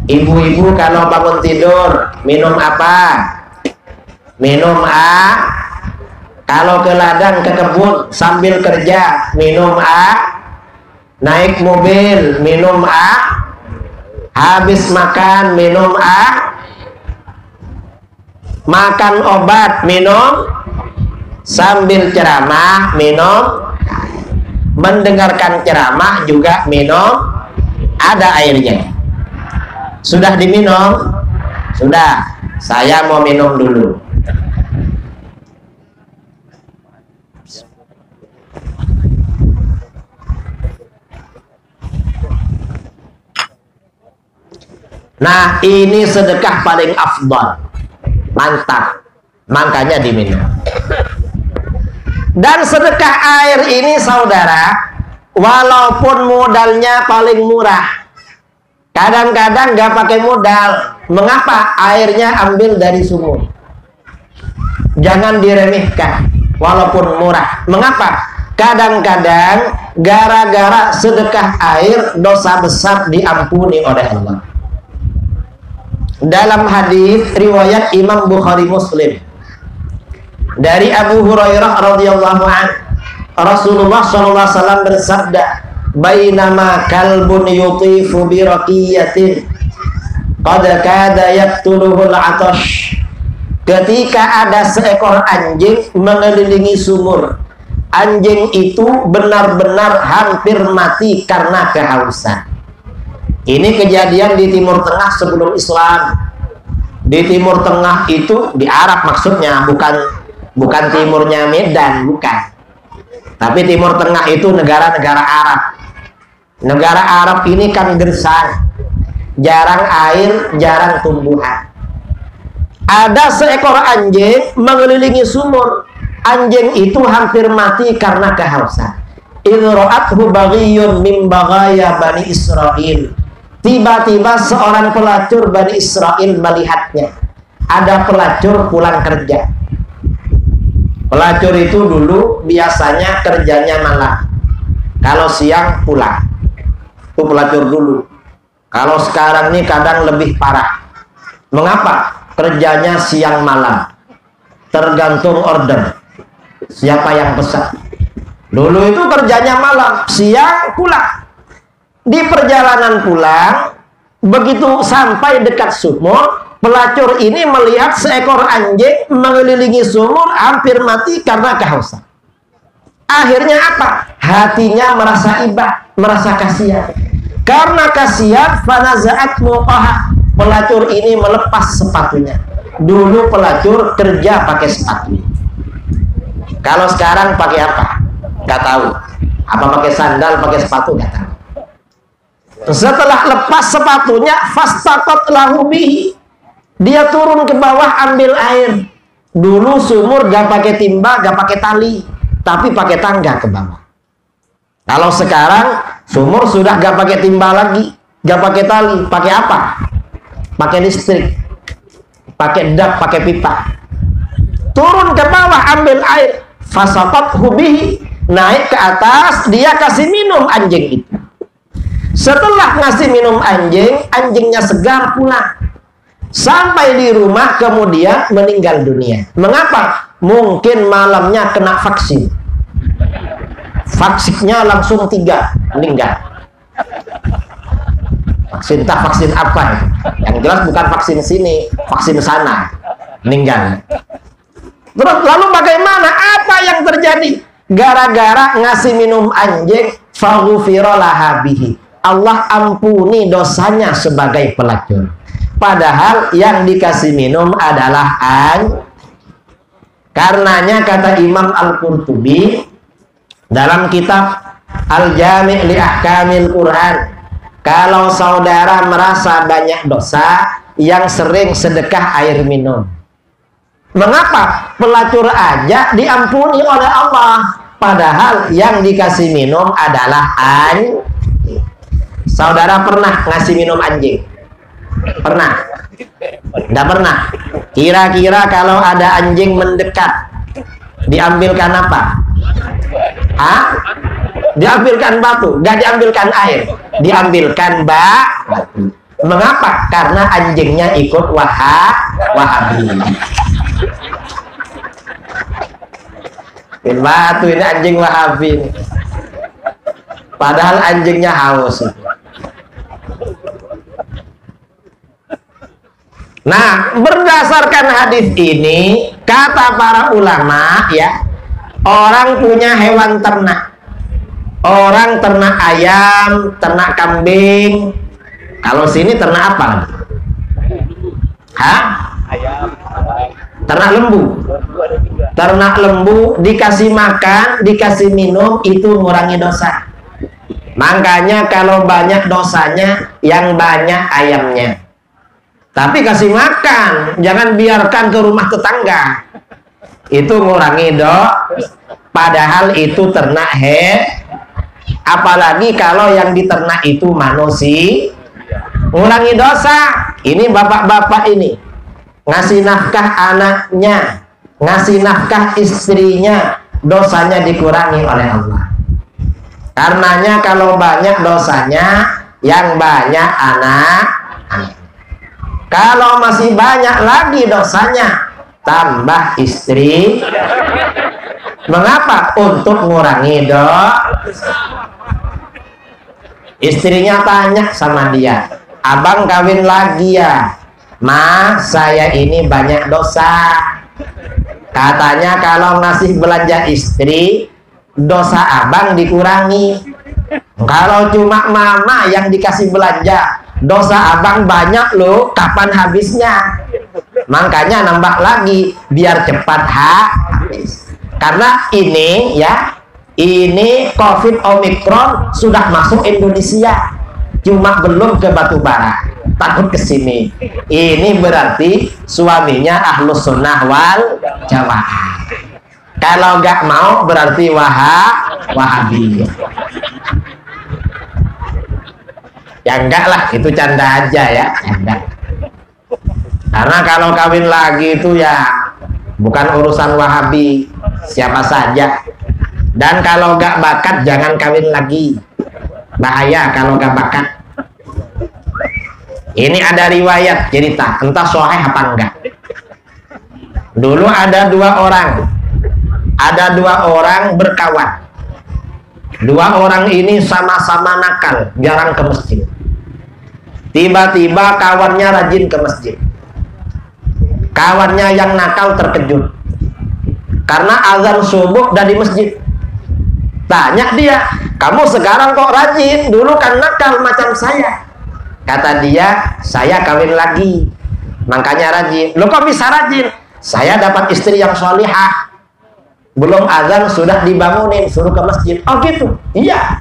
ibu-ibu kalau bangun tidur minum apa? Minum A. Kalau ke ladang, ke kebun sambil kerja minum A. Naik mobil minum A. Habis makan minum A. Makan obat minum. Sambil ceramah minum. Mendengarkan ceramah juga minum. Ada airnya. Sudah diminum? Sudah. Saya mau minum dulu. Nah, ini sedekah paling afdal. Mantap. Makanya diminum. Dan sedekah air ini saudara, walaupun modalnya paling murah, kadang-kadang gak pakai modal. Mengapa? Airnya ambil dari sumur. Jangan diremehkan, walaupun murah. Mengapa? Kadang-kadang gara-gara sedekah air, dosa besar diampuni oleh Allah. Dalam hadis riwayat Imam Bukhari Muslim dari Abu Hurairah radhiyallahu anhu, Rasulullah SAW bersabda, bainama kalbun yutifu bi raqiyatin qad kada yaqtuluhul 'atash. Ketika ada seekor anjing mengelilingi sumur, anjing itu benar-benar hampir mati karena kehausan. Ini kejadian di Timur Tengah sebelum Islam. Di Timur Tengah itu di Arab maksudnya, bukan timurnya Medan, bukan. Tapi Timur Tengah itu negara-negara Arab. Negara Arab ini kan gersang, jarang air, jarang tumbuhan. Ada seekor anjing mengelilingi sumur. Anjing itu hampir mati karena kehausan. Idra'athu baghiyun min baghaya Bani Israel. Tiba-tiba seorang pelacur Bani Israel melihatnya. Ada pelacur pulang kerja. Pelacur itu dulu biasanya kerjanya malam. Kalau siang pulang. Itu pelacur dulu. Kalau sekarang ini kadang lebih parah. Mengapa? Kerjanya siang malam. Tergantung order. Siapa yang pesan. Dulu itu kerjanya malam, siang pulang. Di perjalanan pulang, begitu sampai dekat sumur, pelacur ini melihat seekor anjing mengelilingi sumur hampir mati karena kehausan. Akhirnya apa? Hatinya merasa iba, merasa kasihan. Karena kasihan, fanaza'at muqaha. Pelacur ini melepas sepatunya. Dulu pelacur kerja pakai sepatu. Kalau sekarang pakai apa? Gak tahu. Apa pakai sandal, pakai sepatu? Gak tahu. Setelah lepas sepatunya, fastaqat lahu bihi. Dia turun ke bawah ambil air. Dulu sumur gak pakai timba, gak pakai tali, tapi pakai tangga ke bawah. Kalau sekarang sumur sudah gak pakai timba lagi, gak pakai tali, pakai apa? Pakai listrik, pakai dak, pakai pipa. Turun ke bawah ambil air. Fasaqat hubihi, naik ke atas, dia kasih minum anjing itu. Setelah ngasih minum anjing, anjingnya segar pulang. Sampai di rumah kemudian meninggal dunia. Mengapa? Mungkin malamnya kena vaksin. Vaksinnya langsung 3 meninggal. Vaksin tak vaksin apa itu? Yang jelas bukan vaksin sini, vaksin sana. Meninggal. Terus lalu bagaimana? Apa yang terjadi? Gara-gara ngasih minum anjing, faghufira laha bihi. Allah ampuni dosanya sebagai pelacur. Padahal yang dikasih minum adalah anjing. Karenanya kata Imam Al-Qurtubi dalam kitab Al-Jami' li Ahkamil Quran, kalau saudara merasa banyak dosa, yang sering sedekah air minum. Mengapa? Pelacur aja diampuni oleh Allah, padahal yang dikasih minum adalah anjing. Saudara pernah ngasih minum anjing? Pernah? Tidak pernah. Kira-kira kalau ada anjing mendekat, diambilkan apa? Hah? Diambilkan batu, gak diambilkan air, diambilkan batu. Mengapa? Karena anjingnya ikut Wahabi. Batu ini anjing Wahabi. Padahal anjingnya haus. Nah, berdasarkan hadis ini, kata para ulama ya, orang punya hewan ternak. Orang ternak ayam, ternak kambing. Kalau sini ternak apa? Hah? Ayam. Ternak lembu. Ternak lembu dikasih makan, dikasih minum, itu mengurangi dosa. Makanya kalau banyak dosanya, yang banyak ayamnya. Tapi kasih makan, jangan biarkan ke rumah tetangga. Itu mengurangi dosa. Padahal itu ternak apalagi kalau yang diternak itu manusia, mengurangi dosa. Ini bapak-bapak ini ngasih nafkah anaknya, ngasih nafkah istrinya, dosanya dikurangi oleh Allah. Karenanya kalau banyak dosanya, yang banyak anak. Kalau masih banyak lagi dosanya, tambah istri. Mengapa? Untuk mengurangi dosa. Istrinya tanya sama dia, abang kawin lagi ya. Mas, saya ini banyak dosa. Katanya kalau ngasih belanja istri, dosa abang dikurangi. Kalau cuma mama yang dikasih belanja, dosa abang banyak loh, kapan habisnya? Makanya nambah lagi biar cepat habis. Karena ini ya, ini COVID Omicron sudah masuk Indonesia, cuma belum ke Batubara, takut ke sini. Ini berarti suaminya Ahlus Sunnah wal Jamaah. Kalau nggak mau berarti Wahabi. Ya enggak lah, itu canda aja ya, canda. Karena kalau kawin lagi itu ya bukan urusan Wahabi, siapa saja. Dan kalau nggak bakat jangan kawin lagi, bahaya kalau nggak bakat. Ini ada riwayat cerita, entah sahih apa enggak. Dulu ada dua orang berkawan. Dua orang ini sama-sama nakal, jarang ke masjid. Tiba-tiba kawannya rajin ke masjid. Kawannya yang nakal terkejut karena azan subuh dari masjid. Tanya dia, kamu sekarang kok rajin? Dulu kan nakal macam saya. Kata dia, saya kawin lagi, makanya rajin. Loh kok bisa rajin? Saya dapat istri yang sholihah. Belum azan sudah dibangunin, suruh ke masjid. Oh gitu? Iya.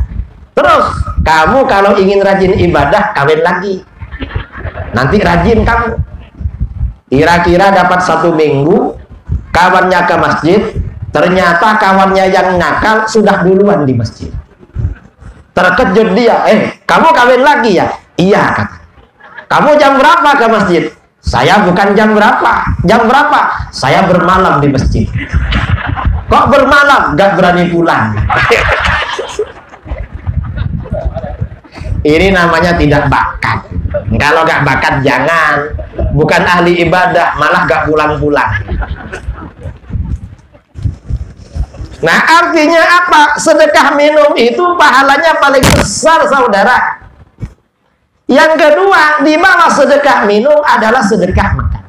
Terus, kamu kalau ingin rajin ibadah, kawin lagi. Nanti rajin kamu. Kira-kira dapat 1 minggu, kawannya ke masjid. Ternyata kawannya yang nakal sudah duluan di masjid. Terkejut dia, kamu kawin lagi ya? Iya, kata. Kamu jam berapa ke masjid? Saya bukan jam berapa. Jam berapa? Saya bermalam di masjid. Kok bermalam? Gak berani pulang. Ini namanya tidak bakat. Kalau gak bakat jangan. Bukan ahli ibadah, malah gak pulang-pulang. Nah, artinya apa? Sedekah minum itu pahalanya paling besar, saudara. Yang kedua, di bawah sedekah minum adalah sedekah makan.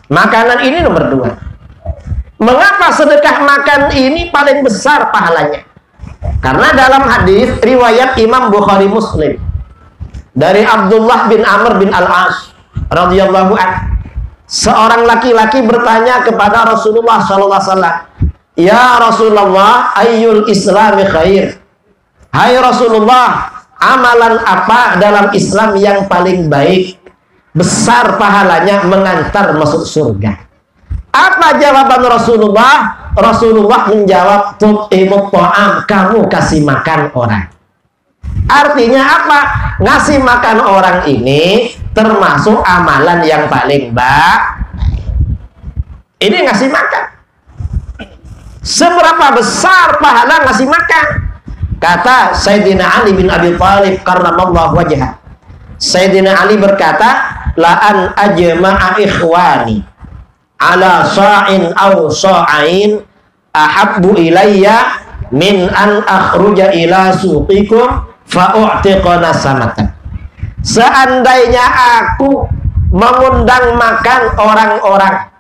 Makanan ini nomor 2. Mengapa sedekah makan ini paling besar pahalanya? Karena dalam hadis riwayat Imam Bukhari Muslim dari Abdullah bin Amr bin Al-As radhiyallahu anhu, seorang laki-laki bertanya kepada Rasulullah SAW, ya Rasulullah, ayyul islami khair? Hai Rasulullah, amalan apa dalam Islam yang paling baik, besar pahalanya, mengantar masuk surga? Apa jawaban Rasulullah? Rasulullah menjawab, tut'imut ta'am, kamu kasih makan orang. Artinya apa? Ngasih makan orang ini termasuk amalan yang paling baik. Ini ngasih makan. Seberapa besar pahala ngasih makan? Kata Sayyidina Ali bin Abi Thalib karramallahu wajhah. Sayyidina Ali berkata, la an ajma'a ikhwani ala sa'in aw sa'ain ahabbu ilayya min an akhruja ila suqikum fa'u'tiqana samatan. Seandainya aku mengundang makan orang-orang,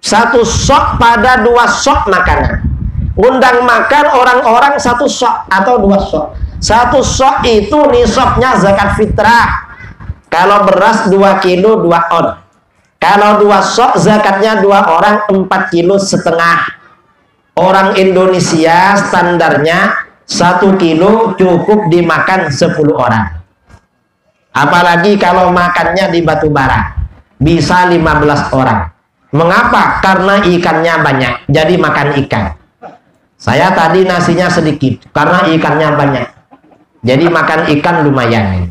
1 sok pada 2 sok makanan. Undang makan orang-orang 1 sok atau 2 sok. 1 sok itu nisabnya zakat fitrah. Kalau beras 2 kilo 2 on. Kalau 2 sok zakatnya 2 orang 4,5 kilo. Orang Indonesia standarnya 1 kilo cukup dimakan 10 orang. Apalagi kalau makannya di Batubara, bisa 15 orang. Mengapa? Karena ikannya banyak, jadi makan ikan. Saya tadi nasinya sedikit, karena ikannya banyak, jadi makan ikan lumayan.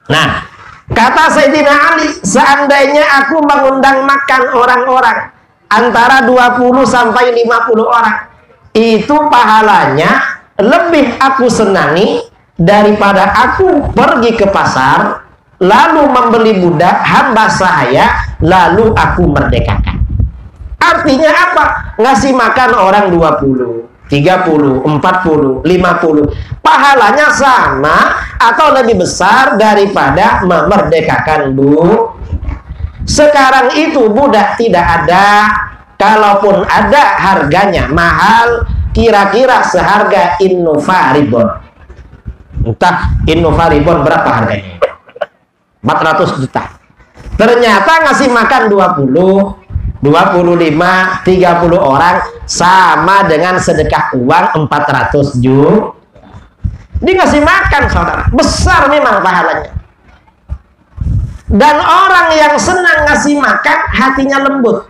Nah, kata Sayyidina Ali, seandainya aku mengundang makan orang-orang antara 20 sampai 50 orang, itu pahalanya lebih aku senangi daripada aku pergi ke pasar lalu membeli budak hamba sahaya lalu aku merdekakan. Artinya apa? Ngasih makan orang 20, 30, 40, 50 pahalanya sama atau lebih besar daripada memerdekakan bu. Sekarang itu budak tidak ada, kalaupun ada harganya mahal, kira-kira seharga Innova Ribbon. Entah Innova Ribbon berapa harganya, 400 juta. Ternyata ngasih makan 20, 25, 30 orang sama dengan sedekah uang 400 juta. Dia ngasih makan, saudara, besar memang pahalanya. Dan orang yang senang ngasih makan hatinya lembut,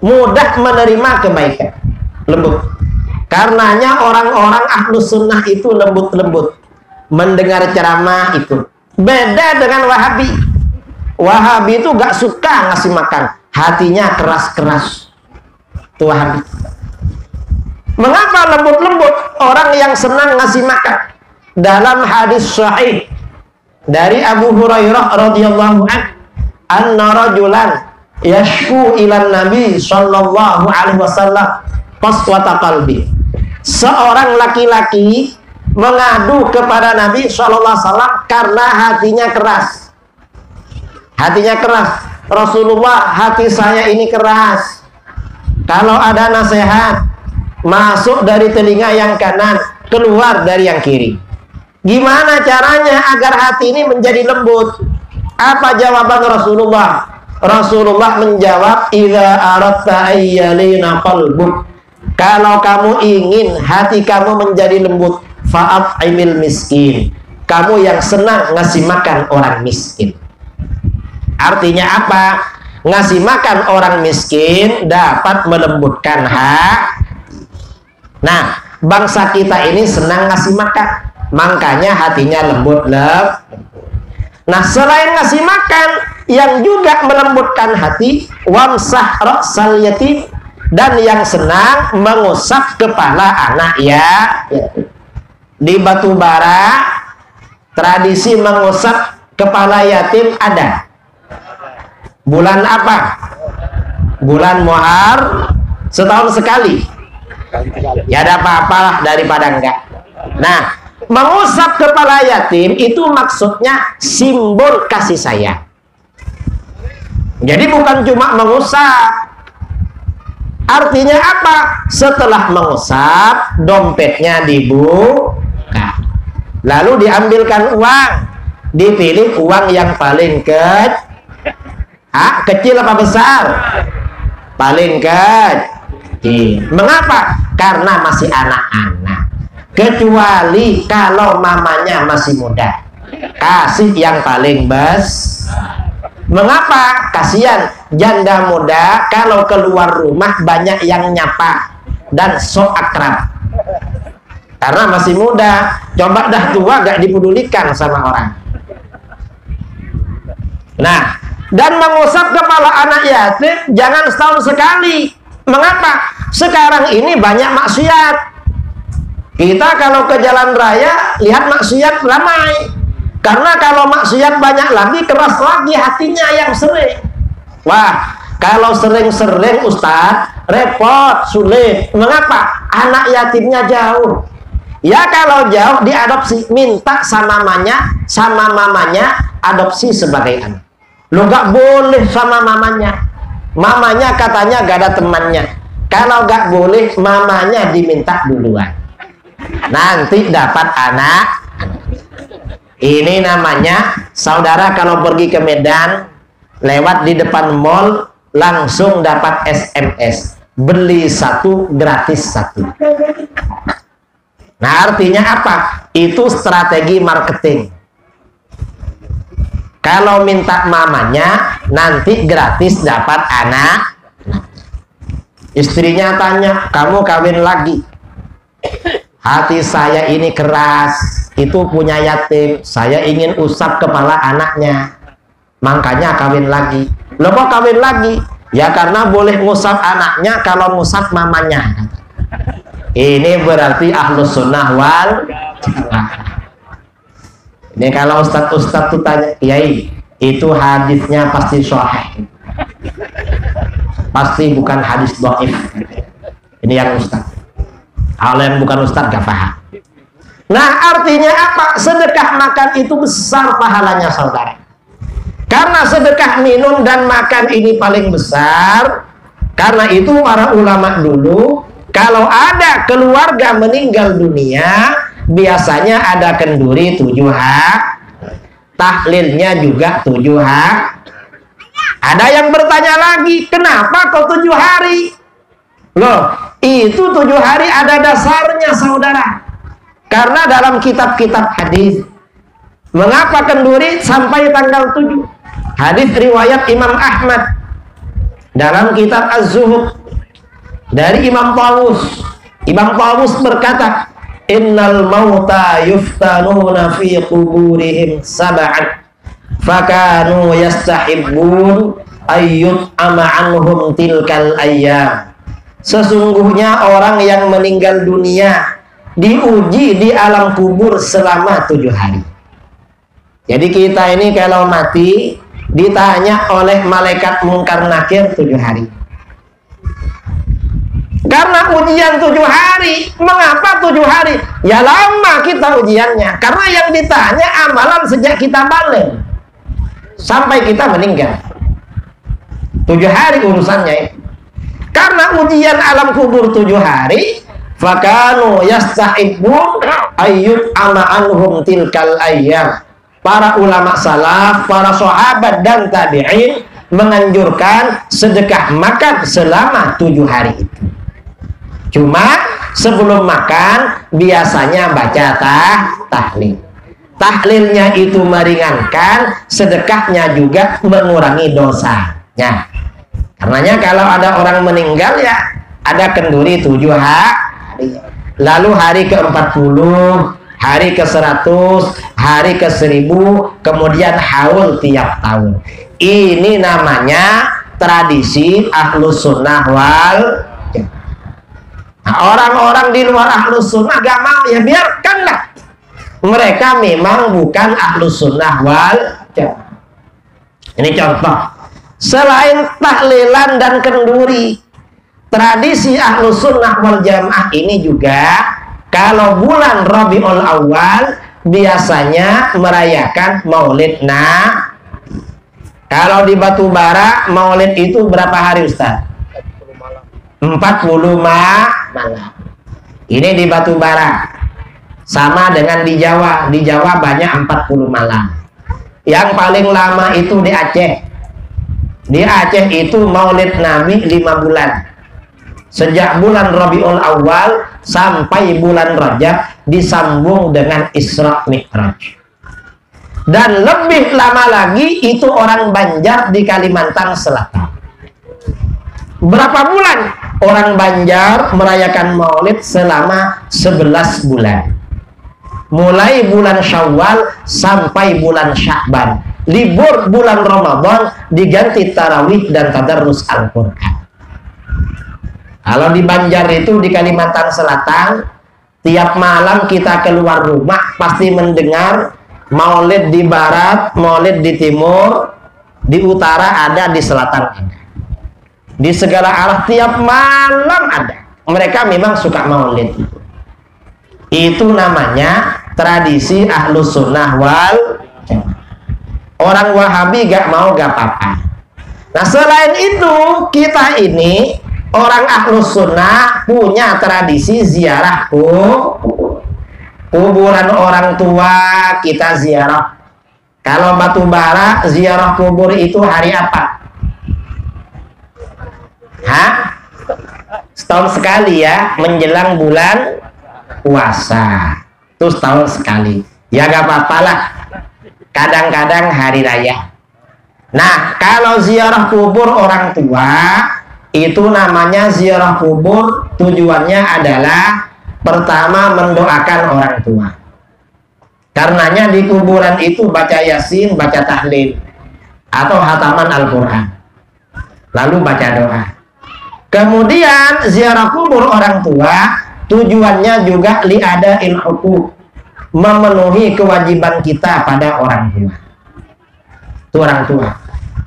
mudah menerima kebaikan, lembut. Karenanya orang-orang ahlus sunnah itu lembut-lembut mendengar ceramah itu. Beda dengan Wahabi. Wahabi itu gak suka ngasih makan, hatinya keras-keras. Itu Wahabi. Mengapa lembut-lembut? Orang yang senang ngasih makan. Dalam hadis sahih dari Abu Hurairah radhiyallahu anhu, anna rajulan yashku ila Nabi sallallahu alaihi wasallam qaswata qalbi. Seorang laki-laki mengadu kepada Nabi sallallahu alaihi wasallam karena hatinya keras. Hatinya keras. Rasulullah, hati saya ini keras. Kalau ada nasihat masuk dari telinga yang kanan, keluar dari yang kiri. Gimana caranya agar hati ini menjadi lembut? Apa jawaban Rasulullah? Rasulullah menjawab, idza aradta ayyalina qalbuk. Kalau kamu ingin hati kamu menjadi lembut, fa'at'imil miskin. Kamu yang senang ngasih makan orang miskin. Artinya apa? Ngasih makan orang miskin dapat melembutkan hati. Nah, bangsa kita ini senang ngasih makan, makanya hatinya lembut. Nah, selain ngasih makan, yang juga melembutkan hati, wamsah ra'sal yatim, dan yang senang mengusap kepala anak ya. Di Batubara tradisi mengusap kepala yatim ada. Bulan apa? Bulan Muharram, setahun sekali. Ya ada apa-apa daripada enggak. Nah, mengusap kepala yatim itu maksudnya simbol kasih sayang. Jadi bukan cuma mengusap. Artinya apa? Setelah mengusap, dompetnya dibuka. Lalu diambilkan uang. Dipilih uang yang paling kecil apa besar? Paling kecil. Mengapa? Karena masih anak-anak. Kecuali kalau mamanya masih muda, kasih yang paling besar. Mengapa? Kasihan janda muda kalau keluar rumah banyak yang nyapa dan sok akrab. Karena masih muda. Coba dah tua gak dipedulikan sama orang. Nah, dan mengusap kepala anak yatim jangan setahun sekali. Mengapa? Sekarang ini banyak maksiat. Kita kalau ke jalan raya lihat maksiat ramai. Karena kalau maksiat banyak lagi, keras lagi hatinya yang sering. Wah, kalau sering-sering Ustadz, repot, sulit. Mengapa? Anak yatimnya jauh. Ya kalau jauh diadopsi, minta sama mamanya adopsi sebagai anak. Lo gak boleh sama mamanya. Mamanya katanya gak ada temannya. Kalau gak boleh, mamanya diminta duluan. Nanti dapat anak. Ini namanya, saudara kalau pergi ke Medan, lewat di depan mall, langsung dapat SMS. Beli satu, gratis satu. Nah artinya apa? Itu strategi marketing. Kalau minta mamanya, nanti gratis dapat anak. Istrinya tanya, kamu kawin lagi? Hati saya ini keras, itu punya yatim, saya ingin usap kepala anaknya, makanya kawin lagi. Loh kok kawin lagi? Ya karena boleh ngusap anaknya kalau ngusap mamanya. Ini berarti ahlus sunnah wal jamaah. Ini kalau ustadz tuh tanya, Kiai, itu hadisnya pasti sahih, pasti bukan hadis dhaif. Ini yang ustadz. Kalau yang bukan ustadz gak paham. Nah, artinya apa? Sedekah makan itu besar pahalanya, saudara. Karena sedekah minum dan makan ini paling besar. Karena itu para ulama dulu, kalau ada keluarga meninggal dunia, biasanya ada kenduri 7 hari, tahlilnya juga 7 hari. Ada yang bertanya lagi, kenapa kok 7 hari? Loh, itu 7 hari ada dasarnya, saudara. Karena dalam kitab-kitab hadis, mengapa kenduri sampai tanggal 7? Hadis riwayat Imam Ahmad dalam kitab Az-Zuhud dari Imam Tawus. Imam Tawus berkata, innal mauta yuftanuna fi quburihim sab'an fakanu yastahibbun ayyut ama anhum tilkal ayyam. Sesungguhnya orang yang meninggal dunia diuji di alam kubur selama 7 hari. Jadi kita ini kalau mati ditanya oleh malaikat Munkar Nakir 7 hari. Karena ujian 7 hari. Mengapa 7 hari? Ya lama kita ujiannya. Karena yang ditanya amalan sejak kita balik sampai kita meninggal. 7 hari urusannya itu. Karena ujian alam kubur 7 hari, fakanu yastahibbun ayyut ama anhum tilkal ayyam. Para ulama salaf, para sahabat dan tabi'in menganjurkan sedekah makan selama 7 hari itu. Cuma sebelum makan biasanya baca tahlil. Tahlilnya itu meringankan, sedekahnya juga mengurangi dosanya. Karenanya kalau ada orang meninggal ya ada kenduri 7 hari. Lalu hari ke-40, hari ke-100, hari ke-1000, kemudian haul tiap tahun. Ini namanya tradisi Ahlus Sunnah wal Jamaah. Nah, orang-orang di luar Ahlus Sunnah gak mau, ya biarkanlah. Mereka memang bukan Ahlus Sunnah wal Jamaah. Ini contoh. Selain tahlilan dan kenduri, tradisi Ahlus Sunnah wal Jamaah ini juga kalau bulan Rabiul Awal biasanya merayakan Maulid Nabi. Kalau di Batubara Maulid itu berapa hari, Ustaz? 40 malam. Ini di Batubara. Sama dengan di Jawa. Di Jawa banyak 40 malam. Yang paling lama itu di Aceh. Di Aceh itu Maulid Nabi 5 bulan. Sejak bulan Rabiul Awal sampai bulan Rajab disambung dengan Isra Mi'raj. Dan lebih lama lagi itu orang Banjar di Kalimantan Selatan. Berapa bulan orang Banjar merayakan Maulid? Selama 11 bulan. Mulai bulan Syawal sampai bulan Sya'ban. Libur bulan Ramadan diganti tarawih dan tadarrus Al-Quran. Kalau di Banjar itu di Kalimantan Selatan, tiap malam kita keluar rumah pasti mendengar Maulid di barat, Maulid di timur, di utara ada, di selatan ada. Di segala arah tiap malam ada. Mereka memang suka Maulid. Itu namanya tradisi Ahlus Sunnah wal Jamaah. Orang Wahabi gak mau gak apa-apa. Nah selain itu kita ini orang Ahlus Sunnah punya tradisi ziarah kuburan orang tua, kita ziarah. Kalau Batubara ziarah kubur itu hari apa? Hah? Setahun sekali ya, menjelang bulan puasa. Itu setahun sekali. Ya gak apa-apa lah. Kadang-kadang hari raya. Nah, kalau ziarah kubur orang tua, itu namanya ziarah kubur, tujuannya adalah pertama mendoakan orang tua. Karenanya di kuburan itu baca Yasin, baca tahlil atau hataman Al-Quran, lalu baca doa. Kemudian ziarah kubur orang tua tujuannya juga li'ada'il huquq, memenuhi kewajiban kita pada orang tua. Itu orang tua.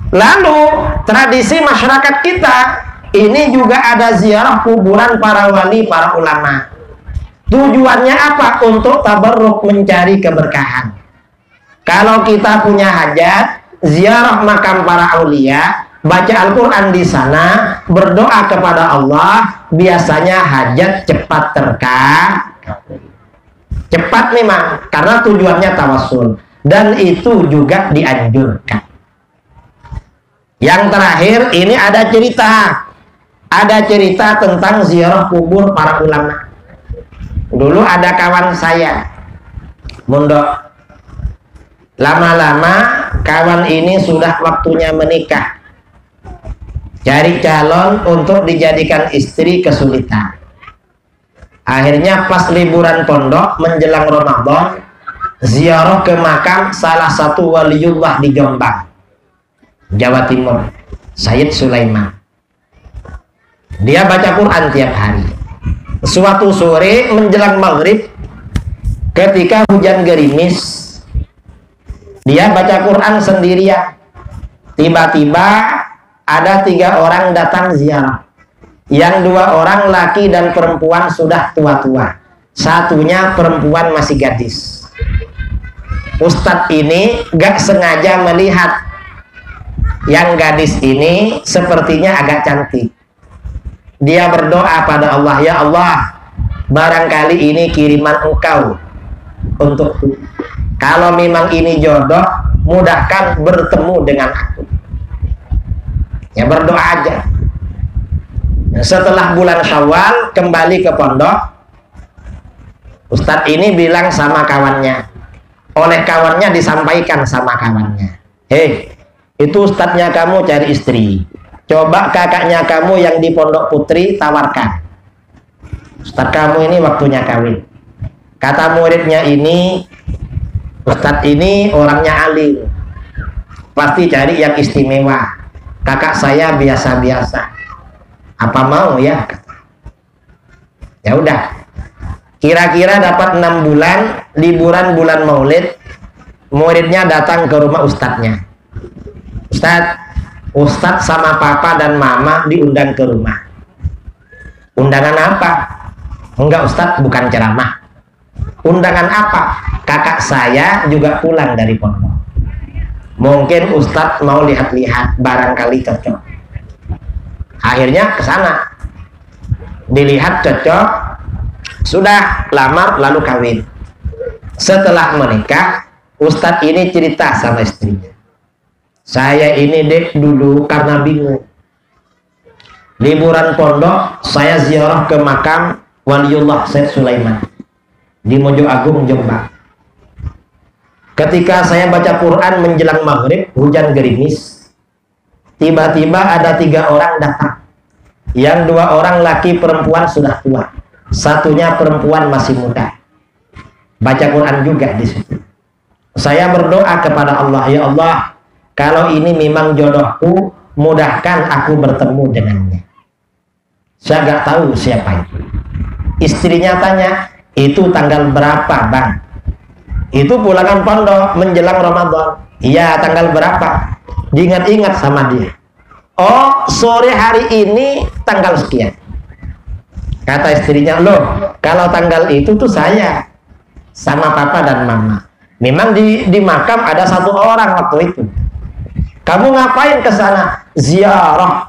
Lalu tradisi masyarakat kita ini juga ada ziarah kuburan para wali, para ulama. Tujuannya apa? Untuk tabarruk, mencari keberkahan. Kalau kita punya hajat, ziarah makam para aulia, baca Al-Quran di sana, berdoa kepada Allah, biasanya hajat cepat terkabul. Cepat memang, karena tujuannya tawassul. Dan itu juga dianjurkan. Yang terakhir, ini ada cerita. Ada cerita tentang ziarah kubur para ulama. Dulu ada kawan saya, mondok. Lama-lama kawan ini sudah waktunya menikah. Cari calon untuk dijadikan istri kesulitan. Akhirnya pas liburan pondok menjelang Ramadan, ziarah ke makam salah satu waliullah di Jombang, Jawa Timur, Sayyid Sulaiman. Dia baca Quran tiap hari. Suatu sore menjelang maghrib, ketika hujan gerimis, dia baca Quran sendirian. Tiba-tiba ada 3 orang datang ziarah. Yang 2 orang laki dan perempuan sudah tua-tua. Satunya perempuan masih gadis. Ustadz ini gak sengaja melihat yang gadis ini sepertinya agak cantik. Dia berdoa pada Allah, ya Allah, barangkali ini kiriman Engkau untukku. Kalau memang ini jodoh, mudahkan bertemu dengan aku. Ya berdoa aja. Setelah bulan Syawal kembali ke pondok, Ustadz ini bilang sama kawannya, oleh kawannya disampaikan sama kawannya, hei, itu ustadznya kamu cari istri. Coba kakaknya kamu yang di Pondok Putri tawarkan. Ustadz kamu ini waktunya kawin. Kata muridnya ini, Ustadz ini orangnya alim, pasti cari yang istimewa. Kakak saya biasa-biasa. Apa mau ya? Ya udah. Kira-kira dapat 6 bulan, liburan bulan Maulid, muridnya datang ke rumah ustadznya. Ustadz sama papa dan mama diundang ke rumah. Undangan apa? Enggak Ustadz, bukan ceramah. Undangan apa? Kakak saya juga pulang dari pondok. Mungkin Ustadz mau lihat-lihat, barangkali cocok. Akhirnya ke sana. Dilihat cocok, sudah lamar lalu kawin. Setelah menikah, Ustadz ini cerita sama istrinya. Saya ini dek dulu karena bingung. Liburan pondok, saya ziarah ke makam Waliullah Sayyid Sulaiman di Mojo Agung, Jombang. Ketika saya baca Quran menjelang maghrib, hujan gerimis. Tiba-tiba ada 3 orang datang. Yang 2 orang laki perempuan sudah tua. Satunya perempuan masih muda. Baca Quran juga di situ. Saya berdoa kepada Allah, ya Allah, kalau ini memang jodohku, mudahkan aku bertemu dengannya. Saya gak tahu siapa itu. Istrinya tanya, itu tanggal berapa bang? Itu pulangan pondok menjelang Ramadan. Iya, tanggal berapa? Diingat-ingat sama dia. Oh, sore hari ini tanggal sekian. Kata istrinya, loh, kalau tanggal itu tuh saya sama papa dan mama. Memang di makam ada 1 orang waktu itu. Kamu ngapain ke sana? Ziarah,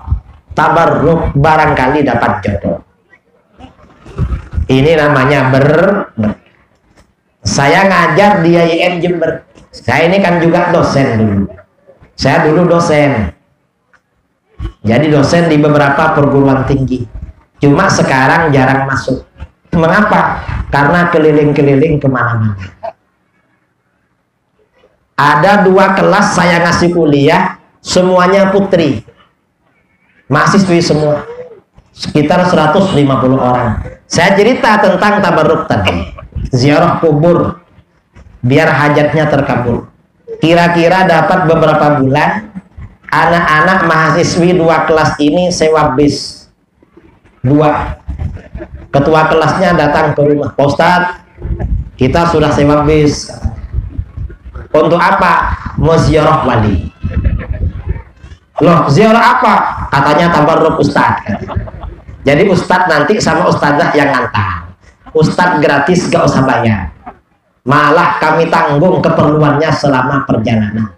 tabarruk, barangkali dapat jodoh. Ini namanya Saya ngajar di IAIN Jember. Saya ini kan juga dosen dulu. Saya dulu dosen. Jadi dosen di beberapa perguruan tinggi. Cuma sekarang jarang masuk. Mengapa? Karena keliling-keliling kemana-mana. Ada 2 kelas saya ngasih kuliah, semuanya putri. Mahasiswi semua. Sekitar 150 orang. Saya cerita tentang tabarruk tadi. Ziarah kubur. Biar hajatnya terkabul. Kira-kira dapat beberapa bulan, anak-anak mahasiswi 2 kelas ini sewa bis. 2. Ketua kelasnya datang ke rumah. Pak Ustadz, kita sudah sewa bis. Untuk apa? Mau ziarah wali. Loh, ziarah apa? Katanya tabarruk Ustadz. Jadi Ustadz nanti sama Ustadzah yang ngantar. Ustadz gratis gak usah bayar. Malah kami tanggung keperluannya selama perjalanan.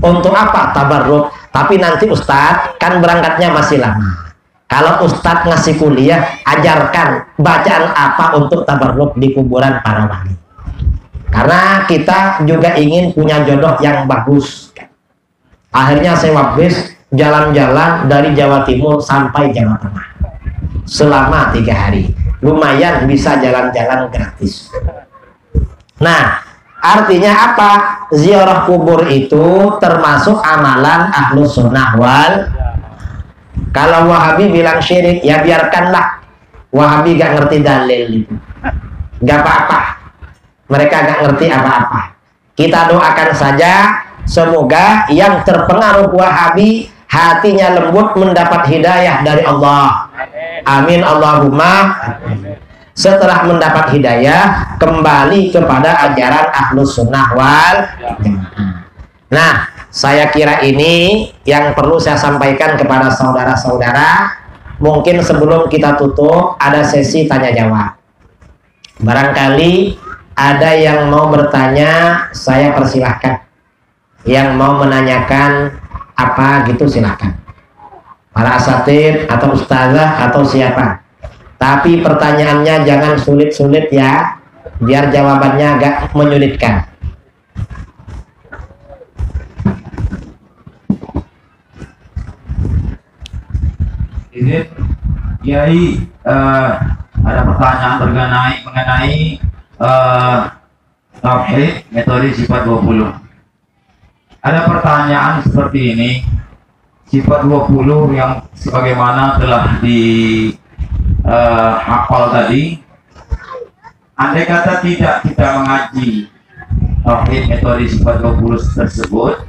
Untuk apa? Tabarruk. Tapi nanti Ustadz kan berangkatnya masih lama. Kalau Ustadz ngasih kuliah, ajarkan bacaan apa untuk tabarruk di kuburan para wali. Karena kita juga ingin punya jodoh yang bagus. Akhirnya saya wabis jalan-jalan dari Jawa Timur sampai Jawa Tengah selama 3 hari. Lumayan bisa jalan-jalan gratis. Nah, artinya apa? Ziarah kubur itu termasuk amalan ahlus sunnah wal. Kalau Wahabi bilang syirik, ya biarkanlah. Wahabi gak ngerti dalil itu, gak apa-apa. Mereka gak ngerti apa-apa. Kita doakan saja semoga yang terpengaruh Wahabi hatinya lembut mendapat hidayah dari Allah. Amin Allahumma. Setelah mendapat hidayah, kembali kepada ajaran ahlus sunnah wal jamaah. Nah, saya kira ini yang perlu saya sampaikan kepada saudara-saudara. Mungkin sebelum kita tutup ada sesi tanya jawab. Barangkali ada yang mau bertanya, saya persilahkan. Yang mau menanyakan apa gitu silahkan. Para asatid atau ustazah atau siapa. Tapi pertanyaannya jangan sulit-sulit ya, biar jawabannya agak menyulitkan. Ini Kiai, ada pertanyaan mengenai tauhid metode sifat 20. Ada pertanyaan seperti ini, sifat 20 yang sebagaimana telah hafal tadi, andai kata tidak kita mengaji tauhid metode sifat 20 tersebut,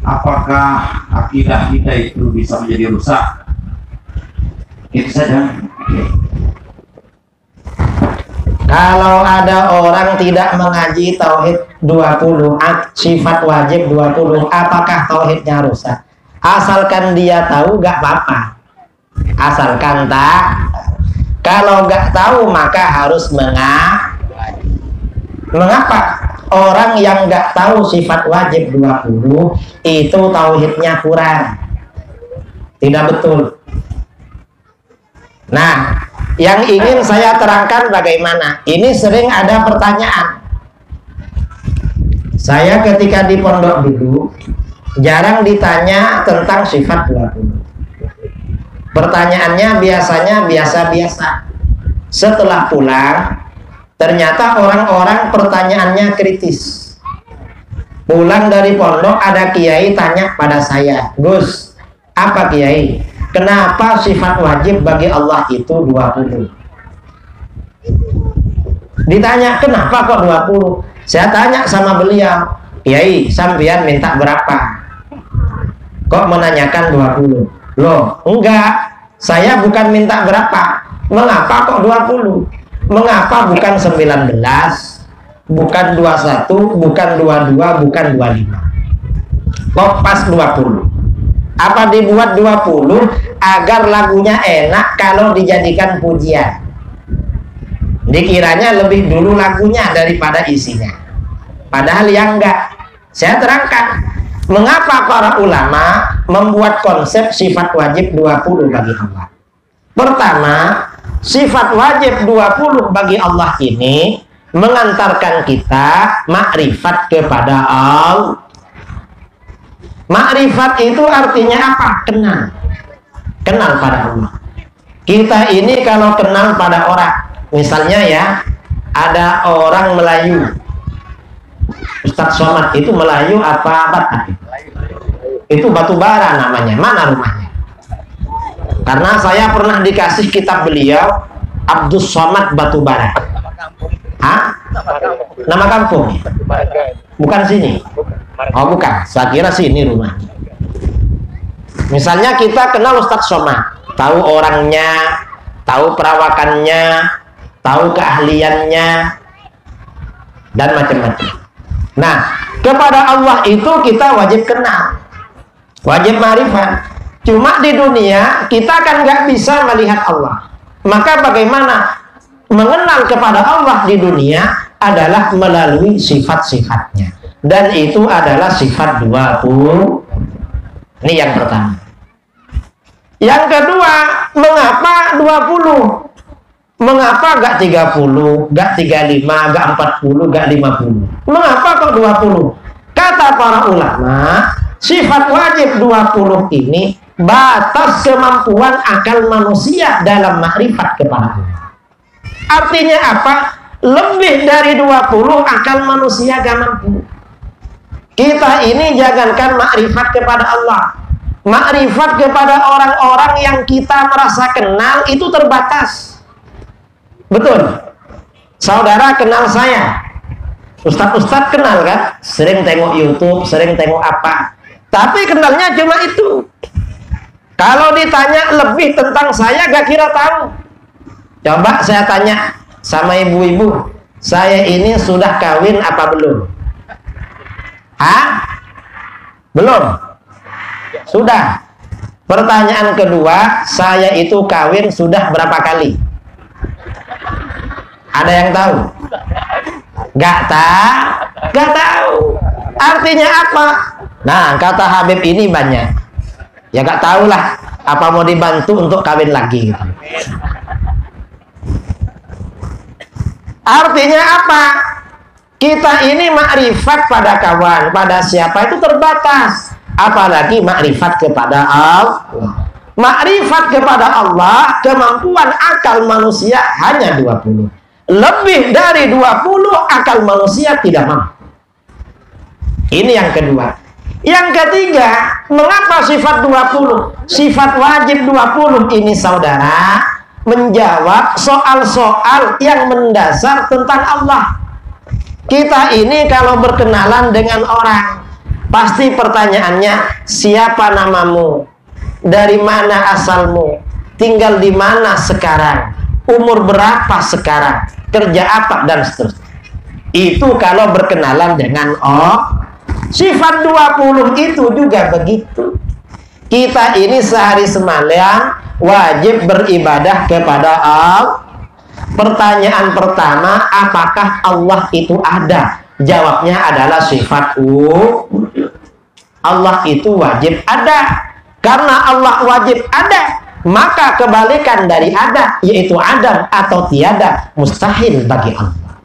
apakah akidah kita itu bisa menjadi rusak? Itu saja. Kalau ada orang tidak mengaji tauhid 20, sifat wajib 20, apakah tauhidnya rusak? Asalkan dia tahu gak apa-apa. Asalkan tak. Kalau gak tahu maka harus mengaji. Mengapa? Orang yang gak tahu sifat wajib 20 itu tauhidnya kurang. Tidak betul. Nah, yang ingin saya terangkan bagaimana? Ini sering ada pertanyaan. Saya ketika di pondok dulu jarang ditanya tentang sifat 20. Pertanyaannya biasanya biasa-biasa. Setelah pulang, ternyata orang-orang pertanyaannya kritis. Pulang dari pondok ada kiai tanya pada saya, Gus, apa kiai? Kenapa sifat wajib bagi Allah itu 20? Ditanya, kenapa kok 20? Saya tanya sama beliau, Kiai, sampean minta berapa? Kok menanyakan 20? Loh, enggak. Saya bukan minta berapa. Mengapa kok 20? Mengapa bukan 19? Bukan 21, bukan 22, bukan 25? Kok pas 20? Apa dibuat 20 agar lagunya enak kalau dijadikan pujian? Dikiranya lebih dulu lagunya daripada isinya. Padahal yang enggak. Saya terangkan mengapa para ulama membuat konsep sifat wajib 20 bagi Allah. Pertama, sifat wajib 20 bagi Allah ini mengantarkan kita makrifat kepada Allah. Makrifat itu artinya apa? Kenal. Kenal pada Allah. Kita ini kalau kenal pada orang, misalnya ya, ada orang Melayu. Ustadz Somad itu Melayu apa Batak? Itu Batubara namanya. Mana rumahnya? Karena saya pernah dikasih kitab beliau, Abdus Somad Batubara. Hah? Nama kampung? Bukan sini. Oh bukan, saya kira sini rumah. Misalnya kita kenal Ustadz Somad, tahu orangnya, tahu perawakannya, tahu keahliannya, dan macam-macam. Nah, kepada Allah itu kita wajib kenal, wajib ma'rifat. Cuma di dunia kita kan nggak bisa melihat Allah. Maka bagaimana? mengenal kepada Allah di dunia adalah melalui sifat-sifatnya. Dan itu adalah sifat 20. Ini yang pertama. Yang kedua, mengapa 20? Mengapa gak 30, gak 35, gak 40, gak 50? Mengapa kok 20? Kata para ulama, sifat wajib 20 ini batas kemampuan akal manusia dalam makrifat kepada Allah. Artinya apa? Lebih dari 20 akal manusia gak mampu. Kita ini jangankan makrifat kepada Allah, makrifat kepada orang-orang yang kita merasa kenal itu terbatas. Betul. Saudara kenal saya, Ustadz kenal kan? Sering tengok YouTube, sering tengok apa. Tapi kenalnya cuma itu. Kalau ditanya lebih tentang saya gak kira tahu. Coba saya tanya sama ibu-ibu, saya ini sudah kawin apa belum? Hah? Belum? Sudah. Pertanyaan kedua, saya itu kawin sudah berapa kali? Ada yang tahu? Gak tahu. Artinya apa? Nah, kata Habib ini banyak. Ya gak tahu lah. Apa mau dibantu untuk kawin lagi gitu. Artinya apa? Kita ini makrifat pada kawan, pada siapa itu terbatas. Apalagi makrifat kepada Allah. Makrifat kepada Allah, kemampuan akal manusia hanya 20. Lebih dari 20 akal manusia tidak mampu. Ini yang kedua. Yang ketiga, mengapa sifat 20? Sifat wajib 20 ini saudara menjawab soal-soal yang mendasar tentang Allah. Kita ini kalau berkenalan dengan orang, pasti pertanyaannya, siapa namamu? Dari mana asalmu? Tinggal di mana sekarang? Umur berapa sekarang? Kerja apa? Dan seterusnya. Itu kalau berkenalan dengan Allah. Sifat 20 itu juga begitu. Kita ini sehari semalam wajib beribadah kepada Allah. Pertanyaan pertama, apakah Allah itu ada? Jawabnya adalah sifat Allah itu wajib ada. Karena Allah wajib ada, maka kebalikan dari ada, yaitu adam atau tiada, mustahil bagi Allah.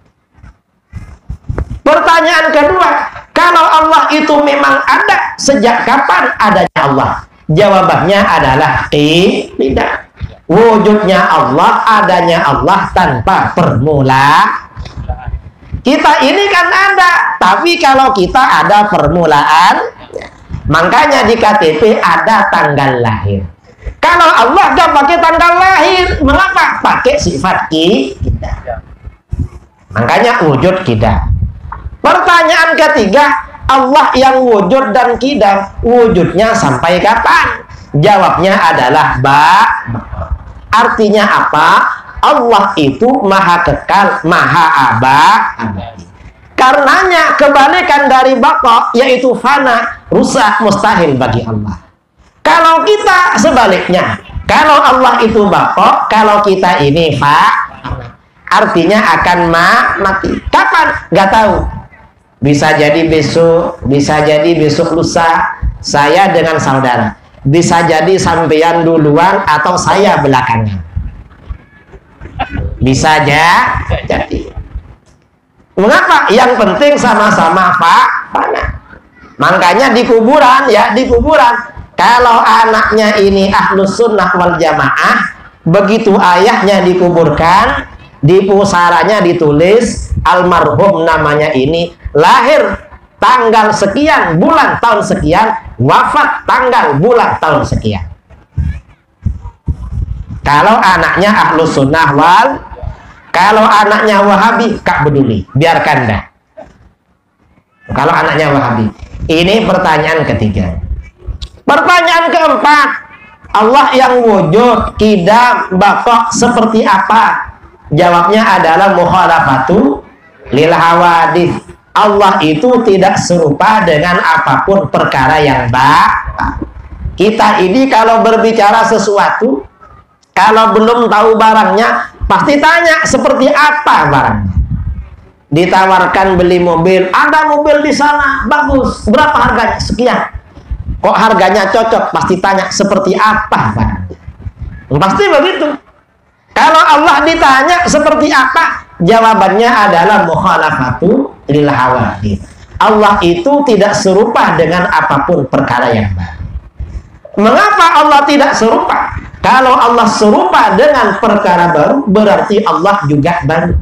Pertanyaan kedua, kalau Allah itu memang ada, sejak kapan adanya Allah? Jawabannya adalah tidak. Wujudnya Allah, adanya Allah tanpa permulaan. Kita ini kan ada, tapi kalau kita ada permulaan, makanya di KTP ada tanggal lahir. Kalau Allah gak pakai tanggal lahir, mengapa? Pakai sifat kita. Makanya wujud kita. Pertanyaan ketiga, Allah yang wujud dan kidam, wujudnya sampai kapan? Jawabnya adalah Artinya apa? Allah itu maha kekal, maha abadi. Karenanya kebalikan dari baqa, yaitu fana, rusak, mustahil bagi Allah. Kalau kita sebaliknya, kalau Allah itu baqa, kalau kita ini artinya akan mati. Kapan? Gak tahu. Bisa jadi besok, bisa jadi besok lusa, saya dengan saudara. Bisa jadi sampean duluan atau saya belakangan. Bisa aja jadi. Mengapa? Yang penting sama-sama fana. Makanya di kuburan, ya di kuburan, kalau anaknya ini ahlus sunnah wal jamaah, begitu ayahnya dikuburkan, di pusaranya ditulis almarhum namanya ini lahir tanggal sekian, bulan tahun sekian, wafat tanggal bulan tahun sekian. Kalau anaknya ahlus sunnah wal, kalau anaknya wahabi, gak peduli, biarkan dah. Kalau anaknya wahabi. Ini pertanyaan ketiga. Pertanyaan keempat, Allah yang wujud, kidam, baqa seperti apa? Jawabnya adalah mukhalafatu lil hawadith. Allah itu tidak serupa dengan apapun perkara yang baik. Kita ini kalau berbicara sesuatu, kalau belum tahu barangnya, pasti tanya seperti apa barangnya. Ditawarkan beli mobil, ada mobil di sana bagus, berapa harganya? Sekian. Kok harganya cocok? Pasti tanya seperti apa barangnya. Pasti begitu. Kalau Allah ditanya seperti apa, jawabannya adalah mukhalafatu lil hawadits. Allah itu tidak serupa dengan apapun perkara yang baru. Mengapa Allah tidak serupa? Kalau Allah serupa dengan perkara baru, berarti Allah juga baru.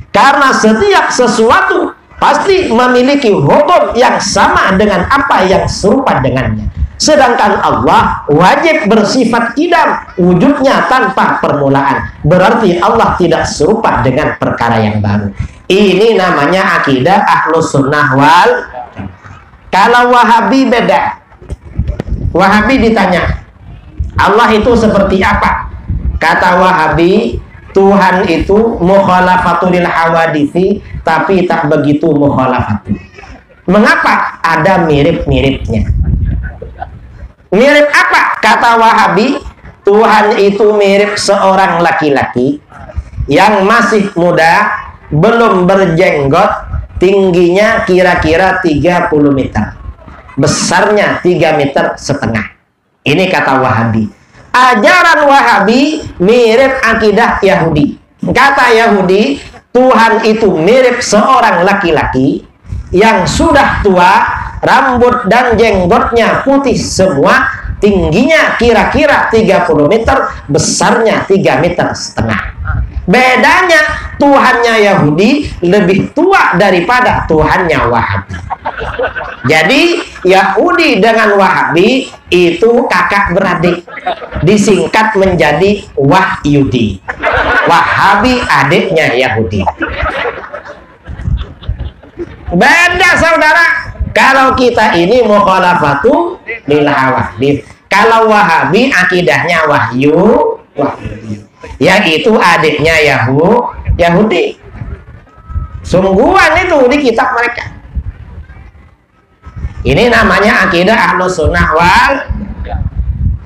Karena setiap sesuatu pasti memiliki hukum yang sama dengan apa yang serupa dengannya. Sedangkan Allah wajib bersifat qidam, wujudnya tanpa permulaan. Berarti Allah tidak serupa dengan perkara yang baru. Ini namanya akidah Ahlus Sunnah wal. Kalau Wahabi beda. Wahabi ditanya, Allah itu seperti apa? Kata Wahabi, Tuhan itu mukhalafatul hawaditsi, tapi tak begitu mukhalafatu. Mengapa? Ada mirip-miripnya. Mirip apa? Kata Wahabi, Tuhan itu mirip seorang laki-laki yang masih muda, belum berjenggot, tingginya kira-kira 30 meter. Besarnya 3,5 meter. Ini kata Wahabi. Ajaran Wahabi mirip akidah Yahudi. Kata Yahudi, Tuhan itu mirip seorang laki-laki yang sudah tua, rambut dan jenggotnya putih semua, tingginya kira-kira 30 meter, besarnya 3,5 meter. Bedanya, Tuhannya Yahudi lebih tua daripada Tuhannya Wahabi. Jadi Yahudi dengan Wahabi itu kakak beradik, disingkat menjadi Wahyudi. Wahabi adiknya Yahudi. Beda saudara. Kalau kita ini mukhalafatu lil hawadits, kalau Wahabi akidahnya wahyu, yang itu adiknya Yahudi. Sungguhan itu di kitab mereka. Ini namanya akidah Ahlus Sunnah wal.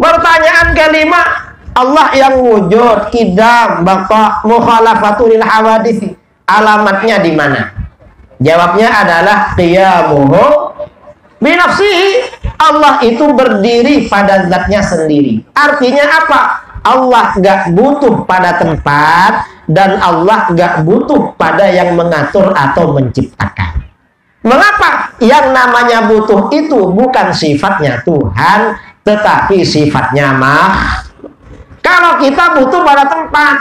Pertanyaan kelima, Allah yang wujud, qidam, baqa, mukhalafatul hawadits, alamatnya di mana? Jawabnya adalah qiyamuhu bi nafsihi. Allah itu berdiri pada zatnya sendiri. Artinya apa? Allah gak butuh pada tempat, dan Allah gak butuh pada yang mengatur atau menciptakan. Mengapa? Yang namanya butuh itu bukan sifatnya Tuhan, tetapi sifatnya Kalau kita butuh pada tempat,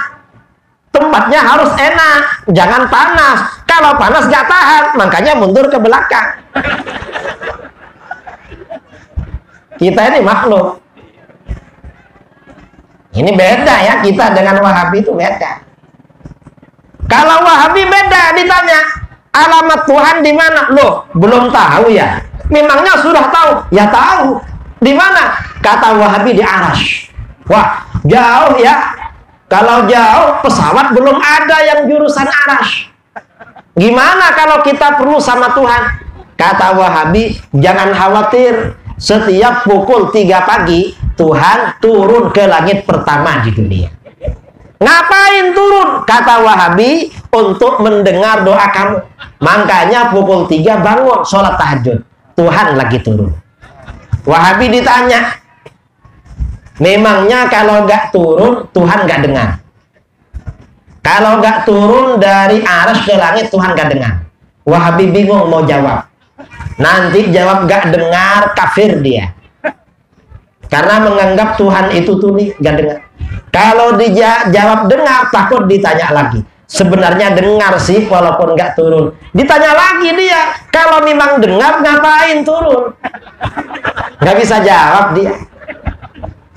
tempatnya harus enak, jangan panas. Kalau panas gak tahan, makanya mundur ke belakang. Kita ini makhluk. Ini beda ya, kita dengan Wahabi itu beda. Kalau Wahabi beda, ditanya alamat Tuhan di mana? Loh, belum tahu ya? Memangnya sudah tahu? Ya tahu. Di mana? Kata Wahabi di Arasy. Wah, jauh ya. Kalau jauh, pesawat belum ada yang jurusan Arasy. Gimana kalau kita perlu sama Tuhan? Kata Wahabi, jangan khawatir. Setiap pukul 3 pagi, Tuhan turun ke langit pertama di dunia. Ngapain turun? Kata Wahabi, untuk mendengar doa kamu. Makanya pukul 3 bangun, sholat tahajud. Tuhan lagi turun. Wahabi ditanya, memangnya kalau gak turun, Tuhan gak dengar? Kalau gak turun dari Arasy ke langit, Tuhan gak dengar? Wahabi bingung mau jawab. Nanti jawab gak dengar, kafir dia. Karena menganggap Tuhan itu tuli, gak dengar. Kalau dijawab dengar, takut ditanya lagi. Sebenarnya dengar sih, walaupun gak turun. Ditanya lagi dia, kalau memang dengar, ngapain turun? Gak bisa jawab dia.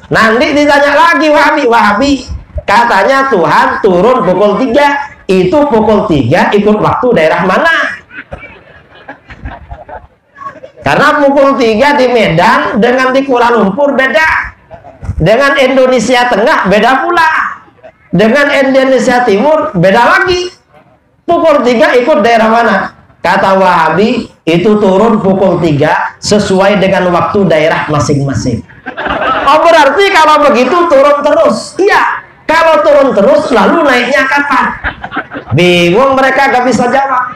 Nanti ditanya lagi Wahabi, katanya Tuhan turun pukul 3. Itu pukul 3 ikut waktu daerah mana? Karena pukul 3 di Medan dengan di Kuala Lumpur beda. Dengan Indonesia Tengah beda pula. Dengan Indonesia Timur beda lagi. Pukul 3 ikut daerah mana? Kata Wahabi, itu turun pukul 3 sesuai dengan waktu daerah masing-masing. Oh, berarti kalau begitu turun terus. Iya. Kalau turun terus, lalu naiknya kapan? Bingung mereka, gak bisa jawab.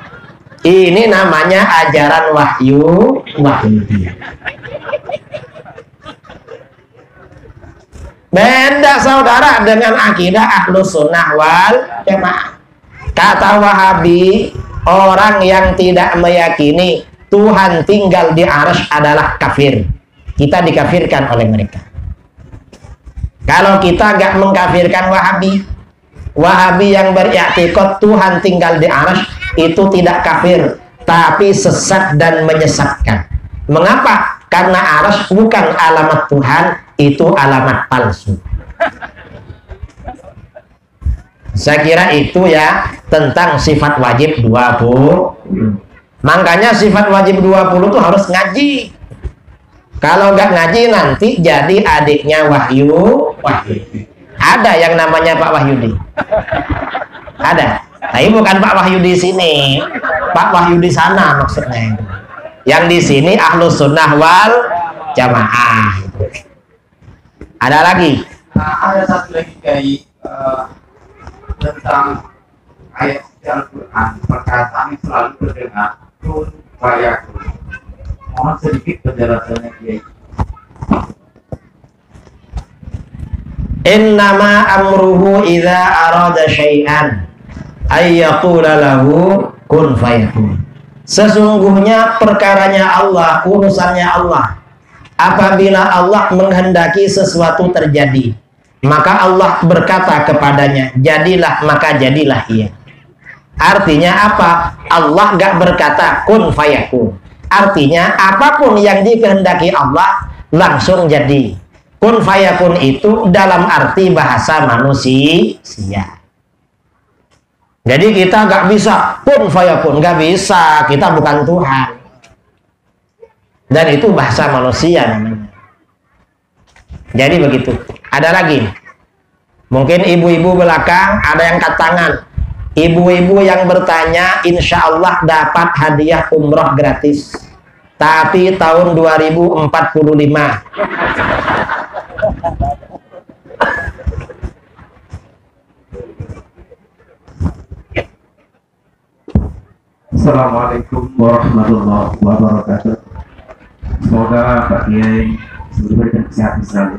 Ini namanya ajaran wahyu. Beda saudara dengan akidah Ahlus Sunnah wal Jamaah. Kata Wahabi, orang yang tidak meyakini Tuhan tinggal di arsy adalah kafir. Kita dikafirkan oleh mereka. Kalau kita gak mengkafirkan Wahabi, Wahabi yang beriktikad Tuhan tinggal di arsy itu tidak kafir, tapi sesat dan menyesatkan. Mengapa? Karena arsy bukan alamat Tuhan, itu alamat palsu. Saya kira itu ya tentang sifat wajib 20. Makanya sifat wajib 20 itu harus ngaji. Kalau nggak ngaji nanti jadi adiknya Wahyu. Ada yang namanya Pak Wahyudi. Ada. Tapi bukan Pak Wahyudi sini. Pak Wahyudi sana maksudnya. Yang di sini Ahlus Sunnah wal Jamaah. Ada lagi? Ada satu lagi kayak tentang ayat Al-Quran, perkataan yang selalu terdengar kun fayakun. Mohon sedikit penjelasannya Kiai. Innama amruhu idza arada syai'an ay yaqula lahu kun fayakun. Sesungguhnya perkaranya Allah, urusannya Allah. Apabila Allah menghendaki sesuatu terjadi, maka Allah berkata kepadanya, jadilah, maka jadilah ia. Artinya apa? Allah gak berkata kun fayakun. Artinya apapun yang dikehendaki Allah langsung jadi. Kun fayakun itu dalam arti bahasa manusia. Jadi kita gak bisa kun fayakun, gak bisa. Kita bukan Tuhan. Dan itu bahasa manusia namanya. Jadi begitu. Ada lagi. Mungkin ibu-ibu belakang ada yang angkat tangan. Ibu-ibu yang bertanya, insya Allah dapat hadiah umroh gratis. Tapi tahun 2045. Assalamualaikum warahmatullahi wabarakatuh. Semoga Pak Kiai diberikan kesehatan selalu.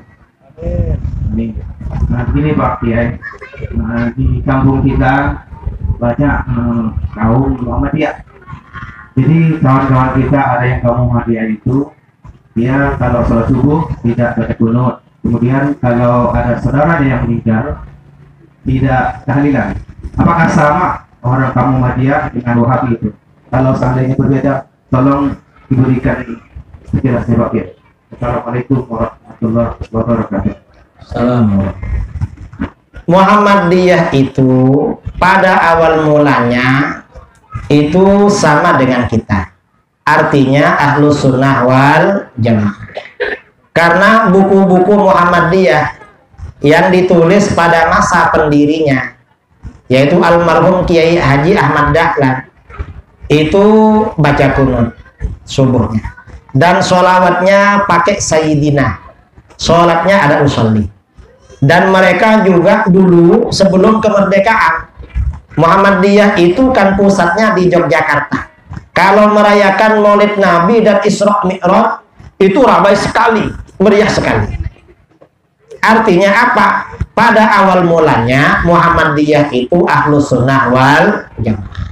Amin. Nah, begini Pak Kiai, di kampung kita banyak kaum Muhammadiyah. Jadi kawan-kawan kita ada yang kaum Muhammadiyah itu, dia kalau sholat subuh tidak baca qunut. Kemudian kalau ada saudaranya yang meninggal, tidak tahlilan. Apakah sama orang kaum Muhammadiyah dengan Wahabi itu? Kalau seandainya berbeda, tolong diberikan penjelasan Pak Kiai. Assalamualaikum warahmatullahi wabarakatuh. Assalamualaikum. Muhammadiyah itu pada awal mulanya itu sama dengan kita. Artinya Ahlus Sunnah wal Jamaah. Karena buku-buku Muhammadiyah yang ditulis pada masa pendirinya, yaitu almarhum Kiai Haji Ahmad Dahlan, itu baca qunut subuhnya. Dan sholawatnya pakai Sayyidina. Sholatnya ada usolli. Dan mereka juga dulu sebelum kemerdekaan, Muhammadiyah itu kan pusatnya di Yogyakarta. Kalau merayakan Maulid Nabi dan Isra Mi'raj itu ramai sekali, meriah sekali. Artinya apa? Pada awal mulanya Muhammadiyah itu Ahlus Sunnah wal Jamaah.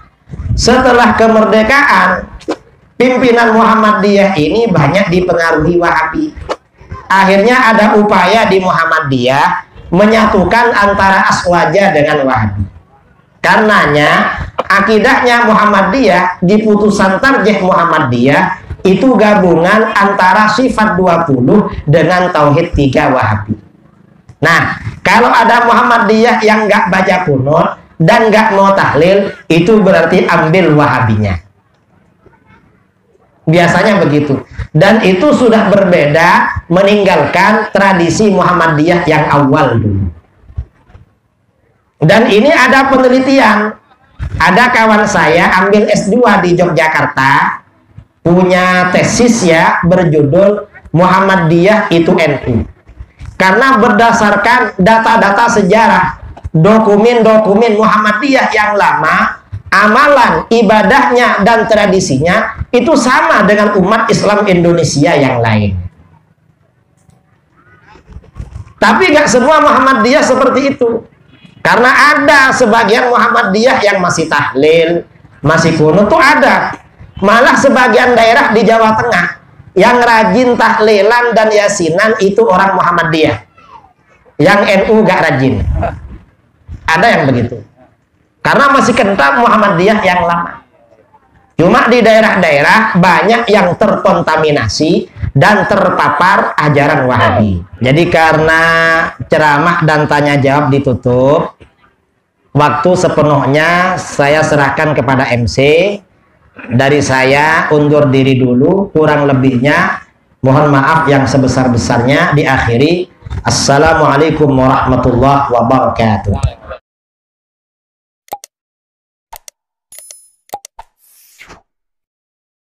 Setelah kemerdekaan, pimpinan Muhammadiyah ini banyak dipengaruhi Wahabi. Akhirnya ada upaya di Muhammadiyah menyatukan antara Aswaja dengan Wahabi. Karenanya akidahnya Muhammadiyah di putusan tarjih Muhammadiyah itu gabungan antara sifat 20 dengan tauhid 3 Wahabi. Nah, kalau ada Muhammadiyah yang nggak baca qunut dan nggak mau tahlil, itu berarti ambil Wahabinya. Biasanya begitu. Dan itu sudah berbeda meninggalkan tradisi Muhammadiyah yang awal dulu. Dan ini ada penelitian. Ada kawan saya ambil S2 di Yogyakarta, punya tesis ya berjudul Muhammadiyah itu NU. Karena berdasarkan data-data sejarah, dokumen-dokumen Muhammadiyah yang lama, amalan, ibadahnya, dan tradisinya itu sama dengan umat Islam Indonesia yang lain. Tapi gak semua Muhammadiyah seperti itu. Karena ada sebagian Muhammadiyah yang masih tahlil, masih kunut tuh ada. Malah sebagian daerah di Jawa Tengah yang rajin tahlilan dan yasinan itu orang Muhammadiyah. Yang NU gak rajin. Ada yang begitu. Karena masih kental Muhammadiyah yang lama. Cuma di daerah-daerah banyak yang terkontaminasi dan terpapar ajaran Wahabi. Jadi karena ceramah dan tanya jawab ditutup, waktu sepenuhnya saya serahkan kepada MC. Dari saya undur diri dulu, kurang lebihnya mohon maaf yang sebesar-besarnya. Diakhiri, assalamualaikum warahmatullahi wabarakatuh.